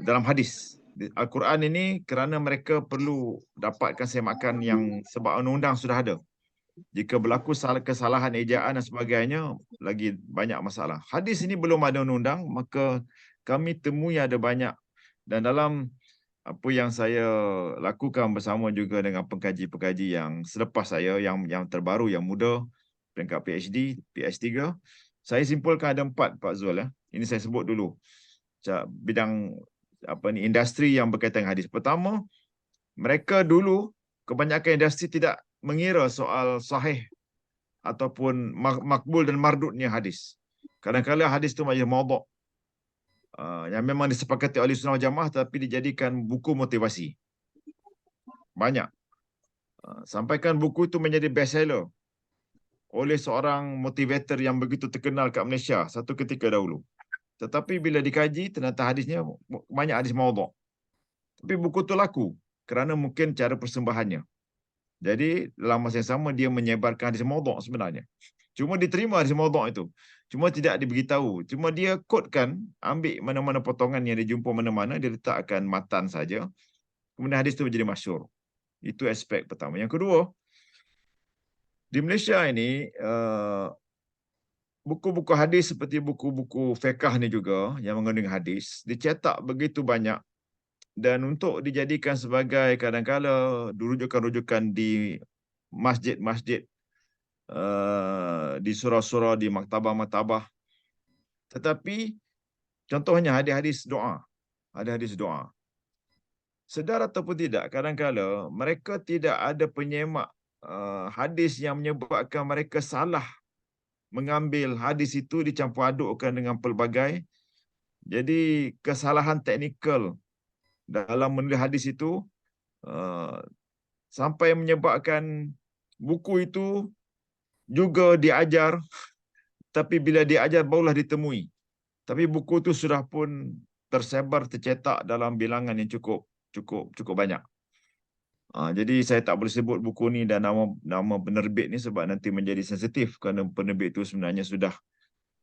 dalam hadis. Al-Quran ini kerana mereka perlu dapatkan semakan yang sebab undang-undang sudah ada. Jika berlaku kesalahan ejaan dan sebagainya, lagi banyak masalah. Hadis ini belum ada undang-undang, maka kami temui ada banyak. Dan dalam apa yang saya lakukan bersama juga dengan pengkaji-pengkaji yang selepas saya, yang terbaru, yang muda, peringkat PhD, PH3, saya simpulkan ada 4, Pak Zul ya. Ini saya sebut dulu. Bidang industri yang berkaitan dengan hadis. Pertama, mereka dulu kebanyakan industri tidak mengira soal sahih ataupun makbul dan mardudnya hadis. Kadang-kadang hadis itu majlis maudhu' yang memang disepakati oleh Sunnah Jamaah tapi dijadikan buku motivasi. Banyak. Sampaikan buku itu menjadi bestseller oleh seorang motivator yang begitu terkenal kat Malaysia satu ketika dahulu. Tetapi bila dikaji, ternyata hadisnya banyak hadis maudhu'. Tapi buku itu laku kerana mungkin cara persembahannya. Jadi dalam masa yang sama dia menyebarkan hadis maudhu' sebenarnya. Cuma diterima hadis maudhu' itu. Cuma tidak diberitahu. Cuma dia quotekan, ambil mana-mana potongan yang dia jumpa mana-mana, dia letakkan matan saja. Kemudian hadis itu menjadi masyhur. Itu aspek pertama. Yang kedua, di Malaysia ini buku-buku hadis seperti buku-buku fiqh ni juga yang mengandung hadis dicetak begitu banyak, dan untuk dijadikan sebagai kadang-kala rujukan-rujukan di masjid-masjid, di surau-surau, di maktabah-maktabah. Tetapi contohnya hadis-hadis doa, hadis-hadis doa. Sedar ataupun tidak, kadang-kala mereka tidak ada penyemak hadis yang menyebabkan mereka salah mengambil hadis itu dicampur adukkan dengan pelbagai. Jadi kesalahan teknikal dalam menulis hadis itu sampai menyebabkan buku itu juga diajar, tapi bila diajar barulah ditemui. Tapi buku itu sudah pun tersebar, tercetak dalam bilangan yang cukup banyak. Jadi saya tak boleh sebut buku ni dan nama penerbit ni sebab nanti menjadi sensitif, kerana penerbit itu sebenarnya sudah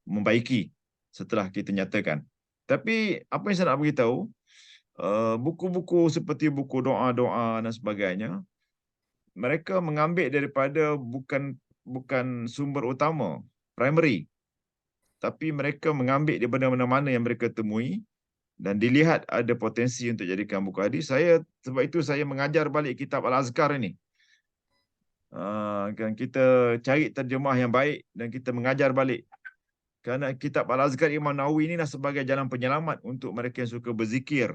membaiki setelah kita nyatakan. Tapi apa yang saya nak beritahu, buku-buku seperti buku doa-doa dan sebagainya, mereka mengambil daripada bukan sumber utama, primary, tapi mereka mengambil daripada mana-mana yang mereka temui dan dilihat ada potensi untuk jadikan buku hadis. Sebab itu saya mengajar balik kitab Al-Azkar ini. Kan kita cari terjemah yang baik dan kita mengajar balik. Kerana kitab Al-Azkar Imam Nawawi ini sebagai jalan penyelamat untuk mereka yang suka berzikir,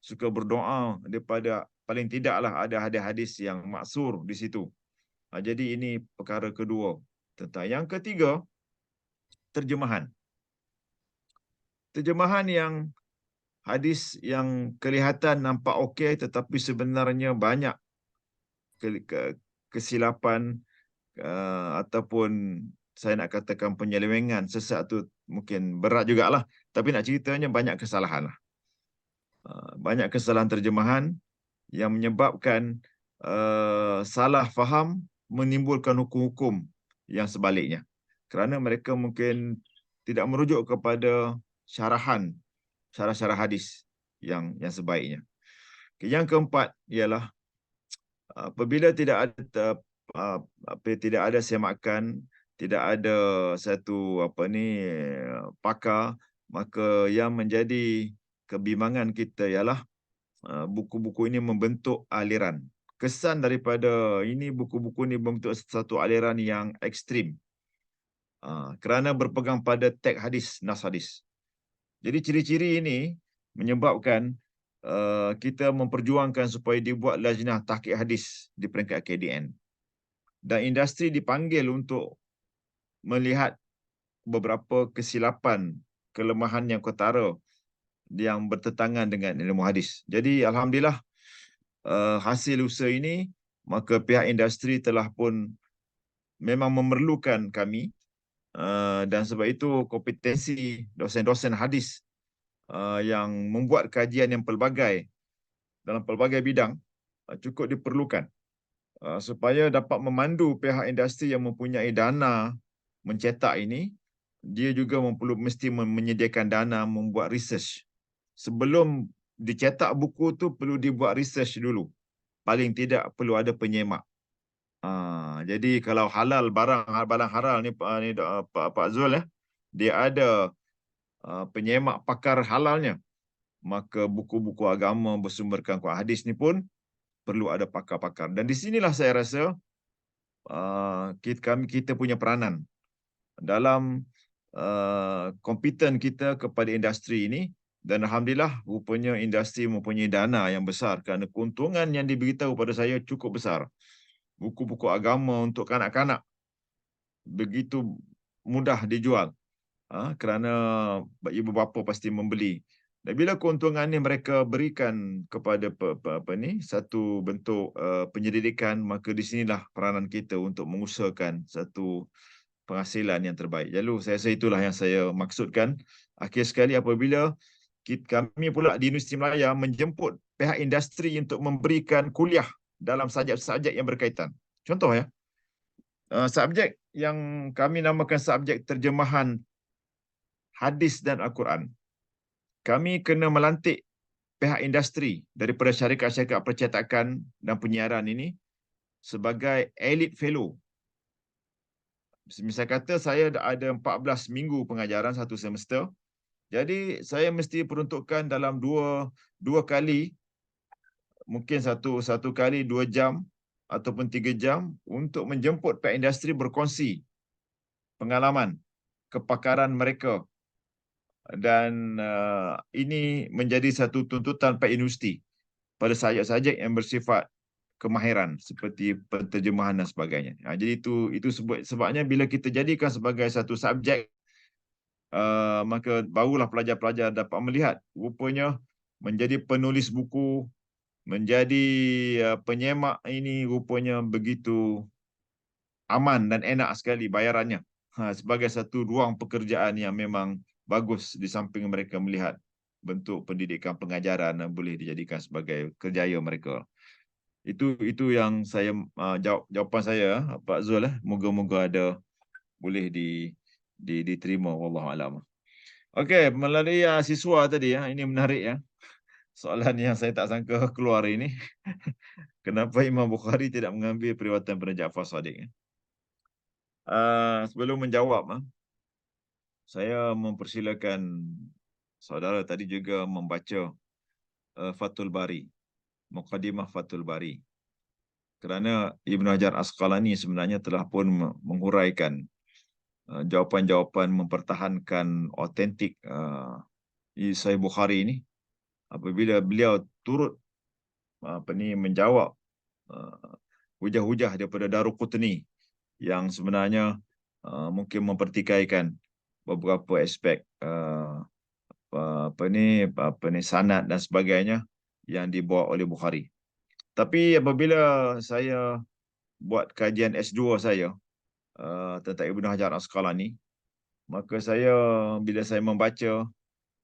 suka berdoa, daripada paling tidaklah ada hadis-hadis yang maksur di situ. Jadi ini perkara kedua. Tentang yang ketiga, terjemahan. Terjemahan yang hadis yang kelihatan nampak okey tetapi sebenarnya banyak kesilapan ataupun saya nak katakan penyelewengan, sesat tu mungkin berat jugalah, tapi nak ceritanya banyak kesalahan lah. Banyak kesalahan terjemahan yang menyebabkan salah faham, menimbulkan hukum-hukum yang sebaliknya. Kerana mereka mungkin tidak merujuk kepada syarah-syarah hadis yang sebaiknya. Yang keempat ialah apabila tidak ada semakan, tidak ada satu pakar, maka yang menjadi kebimbangan kita ialah buku-buku ini membentuk aliran. Kesan daripada buku-buku ini membentuk satu aliran yang ekstrim. Kerana berpegang pada teks hadis, nas hadis. Jadi ciri-ciri ini menyebabkan kita memperjuangkan supaya dibuat lajnah tahqiq hadis di peringkat KDN. Dan industri dipanggil untuk melihat beberapa kesilapan, kelemahan yang ketara yang bertentangan dengan ilmu hadis. Jadi alhamdulillah hasil usaha ini, maka pihak industri telah pun memang memerlukan kami, dan sebab itu kompetensi dosen-dosen hadis yang membuat kajian yang pelbagai dalam pelbagai bidang cukup diperlukan supaya dapat memandu pihak industri yang mempunyai dana mencetak ini. Dia juga mesti menyediakan dana membuat research. Sebelum dicetak buku tu perlu dibuat research dulu. Paling tidak perlu ada penyemak. Jadi kalau barang halal ni Pak Zul, dia ada penyemak pakar halalnya, maka buku-buku agama bersumberkan Quran hadis ni pun perlu ada pakar-pakar. Dan di sinilah saya rasa kita punya peranan dalam kompeten kita kepada industri ini. Dan alhamdulillah rupanya industri mempunyai dana yang besar, kerana keuntungan yang diberitahu pada saya cukup besar. Buku-buku agama untuk kanak-kanak begitu mudah dijual, kerana ibu bapa pasti membeli. Dan bila keuntungan ini mereka berikan kepada satu bentuk penyelidikan, maka di sinilah peranan kita untuk mengusahakan satu penghasilan yang terbaik. Lalu saya rasa itulah yang saya maksudkan. Akhir sekali, apabila kami pula di Universiti Malaya menjemput pihak industri untuk memberikan kuliah dalam subjek-subjek yang berkaitan. Contoh subjek yang kami namakan subjek terjemahan hadis dan Al-Quran. Kami kena melantik pihak industri daripada syarikat-syarikat percetakan dan penyiaran ini sebagai elite fellow. Misal kata saya ada 14 minggu pengajaran satu semester. Jadi saya mesti peruntukkan dalam dua kali, mungkin satu kali 2 jam ataupun 3 jam untuk menjemput pihak industri berkongsi pengalaman, kepakaran mereka, dan ini menjadi satu tuntutan pihak industri pada sajak-sajak yang bersifat kemahiran seperti penterjemahan dan sebagainya. Jadi itu sebabnya bila kita jadikan sebagai satu subjek, maka barulah pelajar-pelajar dapat melihat rupanya menjadi penulis buku, menjadi penyemak ini rupanya begitu aman dan enak sekali bayarannya. Sebagai satu ruang pekerjaan yang memang bagus di samping mereka melihat bentuk pendidikan pengajaran yang boleh dijadikan sebagai kerjaya mereka. Itu yang saya jawapan saya, Pak Zul. Moga-moga ada boleh diterima, wallahu alam. Okey, melalui siswa tadi ini menarik ya. Soalan yang saya tak sangka keluar ini. Kenapa Imam Bukhari tidak mengambil periwayatan pada Ja'far Shadiq? Sebelum menjawab, saya mempersilakan saudara tadi juga membaca Fathul Bari, Muqaddimah Fathul Bari. Kerana Ibn Hajar Asqalani sebenarnya telah pun menghuraikan jawapan-jawapan mempertahankan otentik Sahih Bukhari ini apabila beliau turut menjawab hujah-hujah daripada Daruqutni yang sebenarnya mungkin mempertikaikan beberapa aspek sanad dan sebagainya yang dibawa oleh Bukhari. Tapi apabila saya buat kajian S2 saya tentang Ibn Hajar Asqalani, maka bila saya membaca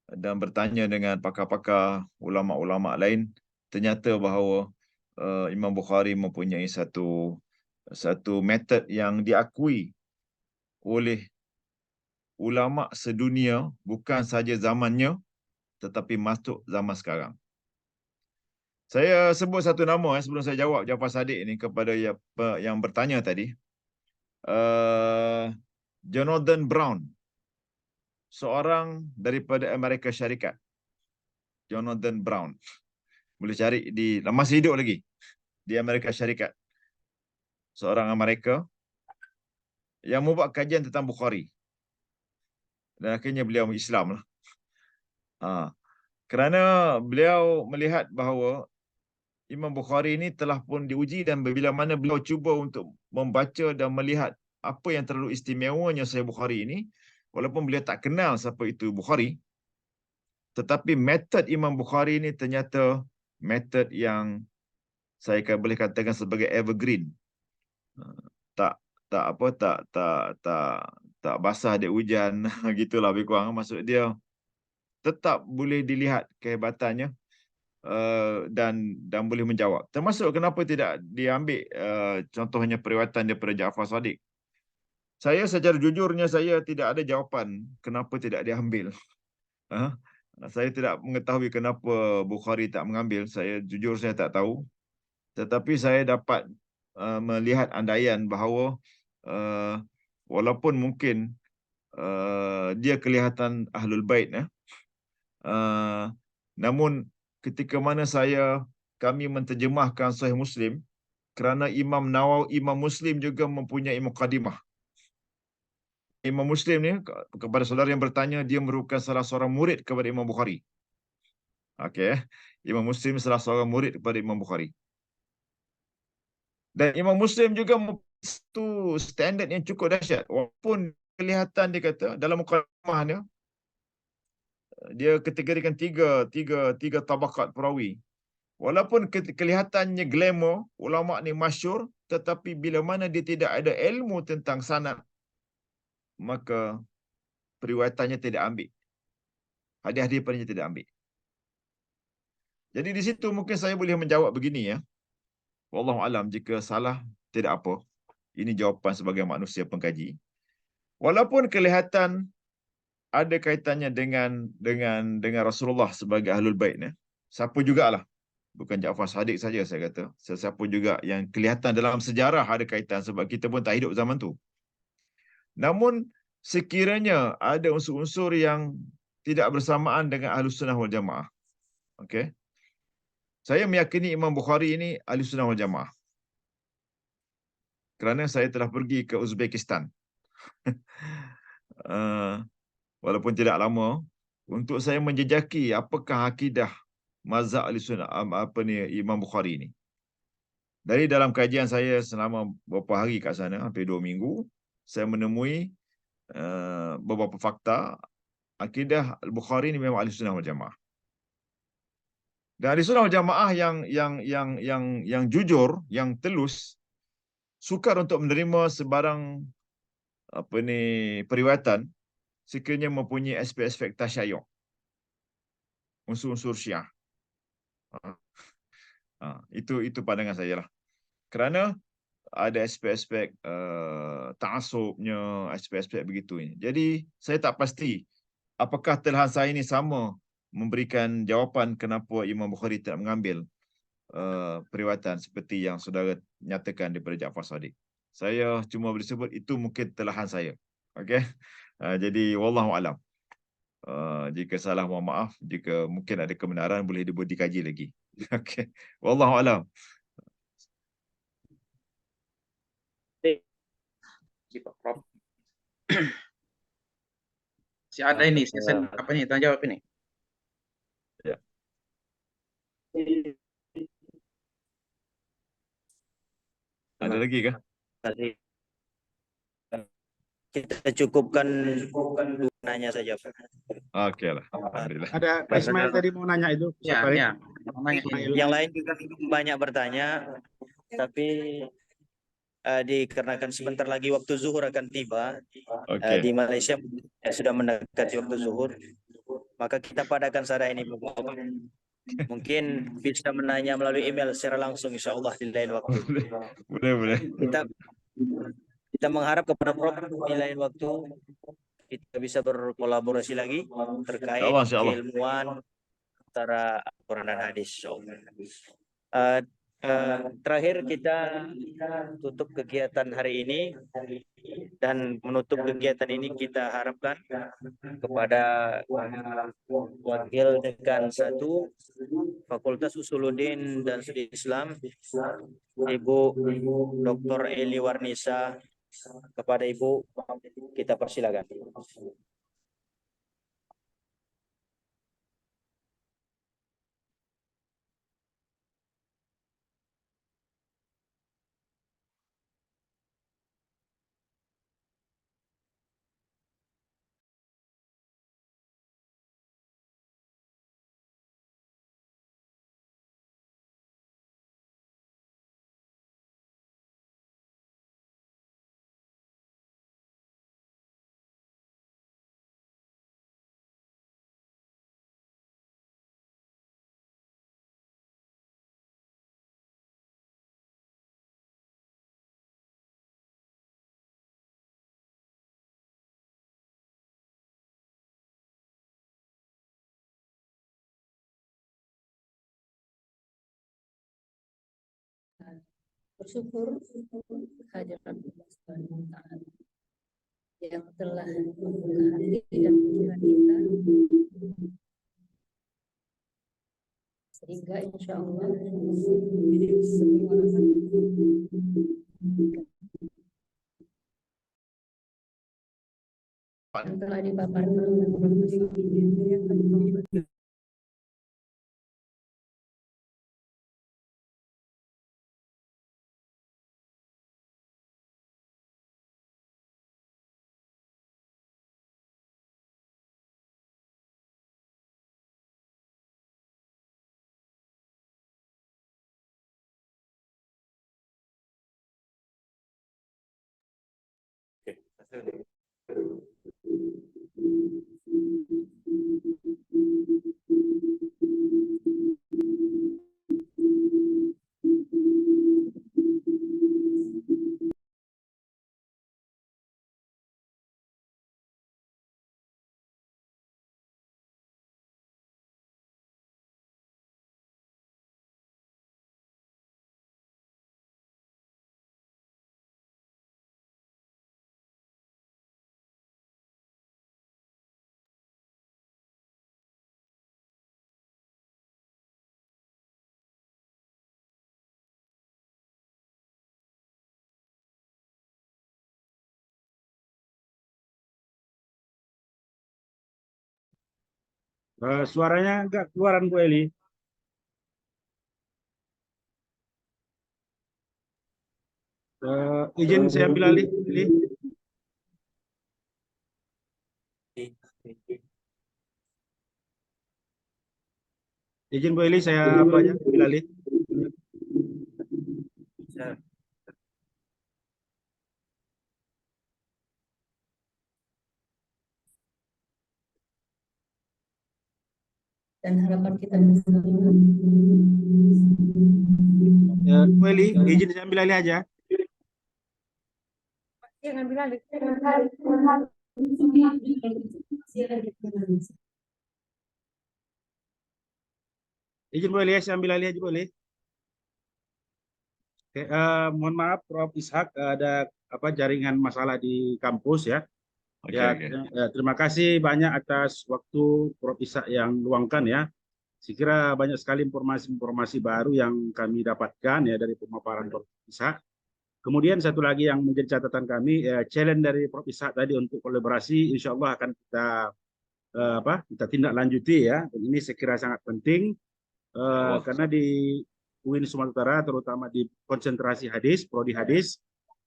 dan bertanya dengan pakar-pakar ulama-ulama lain, ternyata bahawa Imam Bukhari mempunyai satu metod yang diakui oleh ulama sedunia, bukan saja zamannya tetapi masuk zaman sekarang. Saya sebut satu nama sebelum saya jawab Ja'far Shadiq ini kepada yang bertanya tadi. Jonathan Brown, seorang daripada Amerika Syarikat. Jonathan Brown. Boleh cari masih hidup lagi di Amerika Syarikat. Seorang Amerika yang membuat kajian tentang Bukhari. Dan akhirnya beliau Islam lah. Kerana beliau melihat bahawa Imam Bukhari ini telah pun diuji, dan bila mana beliau cuba untuk membaca dan melihat apa yang terlalu istimewanya Sahih Bukhari ini, walaupun beliau tak kenal siapa itu Bukhari, tetapi metod Imam Bukhari ini ternyata metod yang saya boleh katakan sebagai evergreen. Tak basah dia hujan gitulah lebih kurang. Maksud dia tetap boleh dilihat kehebatannya dan boleh menjawab. Termasuk kenapa tidak diambil contohnya periwayatan daripada Ja'far Shadiq. Saya secara jujurnya saya tidak ada jawapan kenapa tidak diambil. Saya tidak mengetahui kenapa Bukhari tak mengambil. Jujur saya tak tahu. Tetapi saya dapat melihat andaian bahawa walaupun mungkin dia kelihatan Ahlul Bait, namun ketika mana kami menterjemahkan Sahih Muslim, kerana Imam Muslim juga mempunyai muqaddimah. Imam Muslim ni, kepada saudara yang bertanya, dia merupakan salah seorang murid kepada Imam Bukhari. Okey, Imam Muslim salah seorang murid kepada Imam Bukhari. Dan Imam Muslim juga satu standard yang cukup dahsyat. Walaupun kelihatan dia kata dalam muqaddimahnya dia kategorikan tiga tabakat perawi. Walaupun kelihatannya glamour, ulama ni masyhur, tetapi bila mana dia tidak ada ilmu tentang sanad, maka periwayatannya tidak ambil. Hadis-hadis padanya tidak ambil. Jadi di situ mungkin saya boleh menjawab begini ya. Wallahu alam, jika salah tidak apa. Ini jawapan sebagai manusia pengkaji. Walaupun kelihatan ada kaitannya dengan Rasulullah sebagai Ahlul Bait, siapa jugalah. Bukan Ja'far Shadiq saja saya kata. Sesiapa juga yang kelihatan dalam sejarah ada kaitan, sebab kita pun tak hidup zaman tu. Namun sekiranya ada unsur-unsur yang tidak bersamaan dengan Ahlus Sunnah wal Jamaah. Okey. Saya meyakini Imam Bukhari ini Ahlus Sunnah wal Jamaah. Kerana saya telah pergi ke Uzbekistan. Walaupun tidak lama, untuk saya menjejaki apakah akidah mazhab Ahlus Sunnah Imam Bukhari ini. Dari dalam kajian saya selama beberapa hari kat sana, hampir 2 minggu, saya menemui beberapa fakta akidah Al-Bukhari ini memang Ahlus Sunnah wal Jamaah. Dan Ahlus Sunnah wal Jamaah yang jujur, yang telus, sukar untuk menerima sebarang periwayatan sekiranya mempunyai aspek-aspek tasyayyu', unsur-unsur Syiah. Itu pandangan saya lah. Kerana ada aspek-aspek ta'assubnya, aspek-aspek begitu ini. Jadi saya tak pasti apakah telahan saya ini sama memberikan jawapan kenapa Imam Bukhari tidak mengambil periwayatan seperti yang saudara nyatakan daripada Ja'far Sadiq. Saya cuma boleh sebut itu mungkin telahan saya. Okey. Jadi wallahu alam. Jika salah mohon maaf, jika mungkin ada kebenaran boleh dikaji lagi. Okey. Wallahu alam. Si ada ini sesi apa nih? Tanya jawab ini. Ya. Ada lagi kah? Kita cukupkan nanya saja, Pak. Okey lah. Alhamdulillah. Ada Pak Ismail tadi mau nanya itu. Ya, Ustaz Farid. ya. Yang lain juga banyak bertanya, tapi dikarenakan sebentar lagi waktu zuhur akan tiba di Malaysia sudah mendekati waktu zuhur, maka kita padakan saudara ini Bapak. Mungkin bisa menanya melalui email secara langsung insya Allah di lain waktu. Boleh. Kita mengharap kepada Prof di lain waktu kita bisa berkolaborasi lagi terkait keilmuan antara Al-Quran dan hadis. Terakhir kita tutup kegiatan hari ini, dan menutup kegiatan ini kita harapkan kepada Wakil Dekan 1 Fakultas Usuluddin dan Studi Islam, Ibu Dr. Eli Warnisa. Kepada Ibu kita persilakan. Bersyukur kehadiran Allah Subhanahu wa Ta'ala yang telah membuka hati dan pikiran kita, sehingga insya Allah semua yang telah dipaparkan oleh Suaranya enggak keluaran Bu Eli. Izin saya ambil alih, Eli. Izin Bu Eli, saya apa aja ambil alih. Dan harapan kita bersama. Bu Eli, izin saya ambil alih aja. Yang ambil alih. Izin Bu Eli, saya ambil alih aja Bu Eli. Oke, mohon maaf Prof. Ishak, ada apa jaringan masalah di kampus ya. Oke, Ya, oke. terima kasih banyak atas waktu Prof. Ishak yang luangkan ya. Saya kira banyak sekali informasi-informasi baru yang kami dapatkan ya dari pemaparan Prof. Ishak. Kemudian satu lagi yang menjadi catatan kami, challenge dari Prof. Ishak tadi untuk kolaborasi, insya Allah akan kita tindak lanjuti ya. Dan ini saya kira sangat penting karena di UIN Sumatera Utara, terutama di konsentrasi hadis, prodi hadis,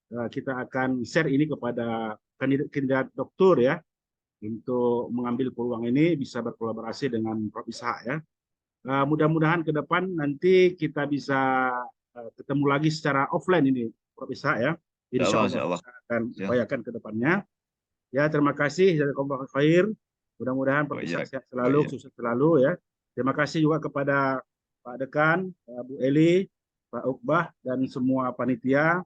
kita akan share ini kepada kandidat doktor ya, untuk mengambil peluang ini bisa berkolaborasi dengan Prof. Ishak ya. Mudah-mudahan ke depan nanti kita bisa ketemu lagi secara offline ini Prof. Ishak ya. Insya Allah kita akan upayakan ke depannya. Ya, terima kasih. Jazakallahu khair. Mudah-mudahan Prof. Ishak sehat selalu, sukses selalu ya. Terima kasih juga kepada Pak Dekan, Bu Eli, Pak Uqbah, dan semua panitia,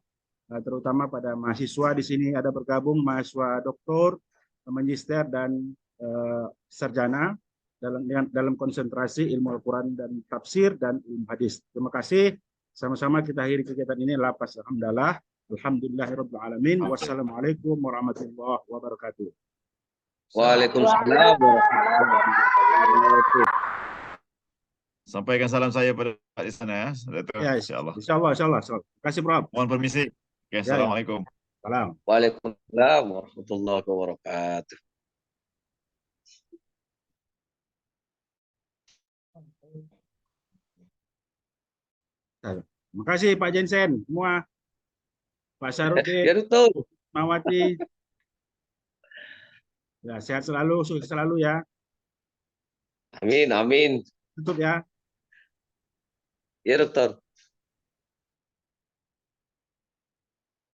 terutama pada mahasiswa di sini ada bergabung mahasiswa doktor, magister, dan sarjana dalam konsentrasi ilmu Al-Quran dan tafsir dan ilmu hadis. Terima kasih. Sama-sama kita akhiri kegiatan ini. Lapas alhamdulillah. Alhamdulillahirabbil alamin. Wassalamualaikum warahmatullahi wabarakatuh. Waalaikumsalam warahmatullahi wabarakatuh. Sampaikan salam saya pada di sana ya. Ya, Insyaallah. Insyaallah. Terima kasih, Prof. Mohon permisi. Oke, assalamualaikum. Salam. Waalaikumsalam warahmatullahi wabarakatuh. Terima kasih Pak Jensen, semua. Pak Sarudin, Ya betul. Mawati. Ya, sehat selalu, sukses selalu ya. Amin, amin. Tutup ya. Ya dokter.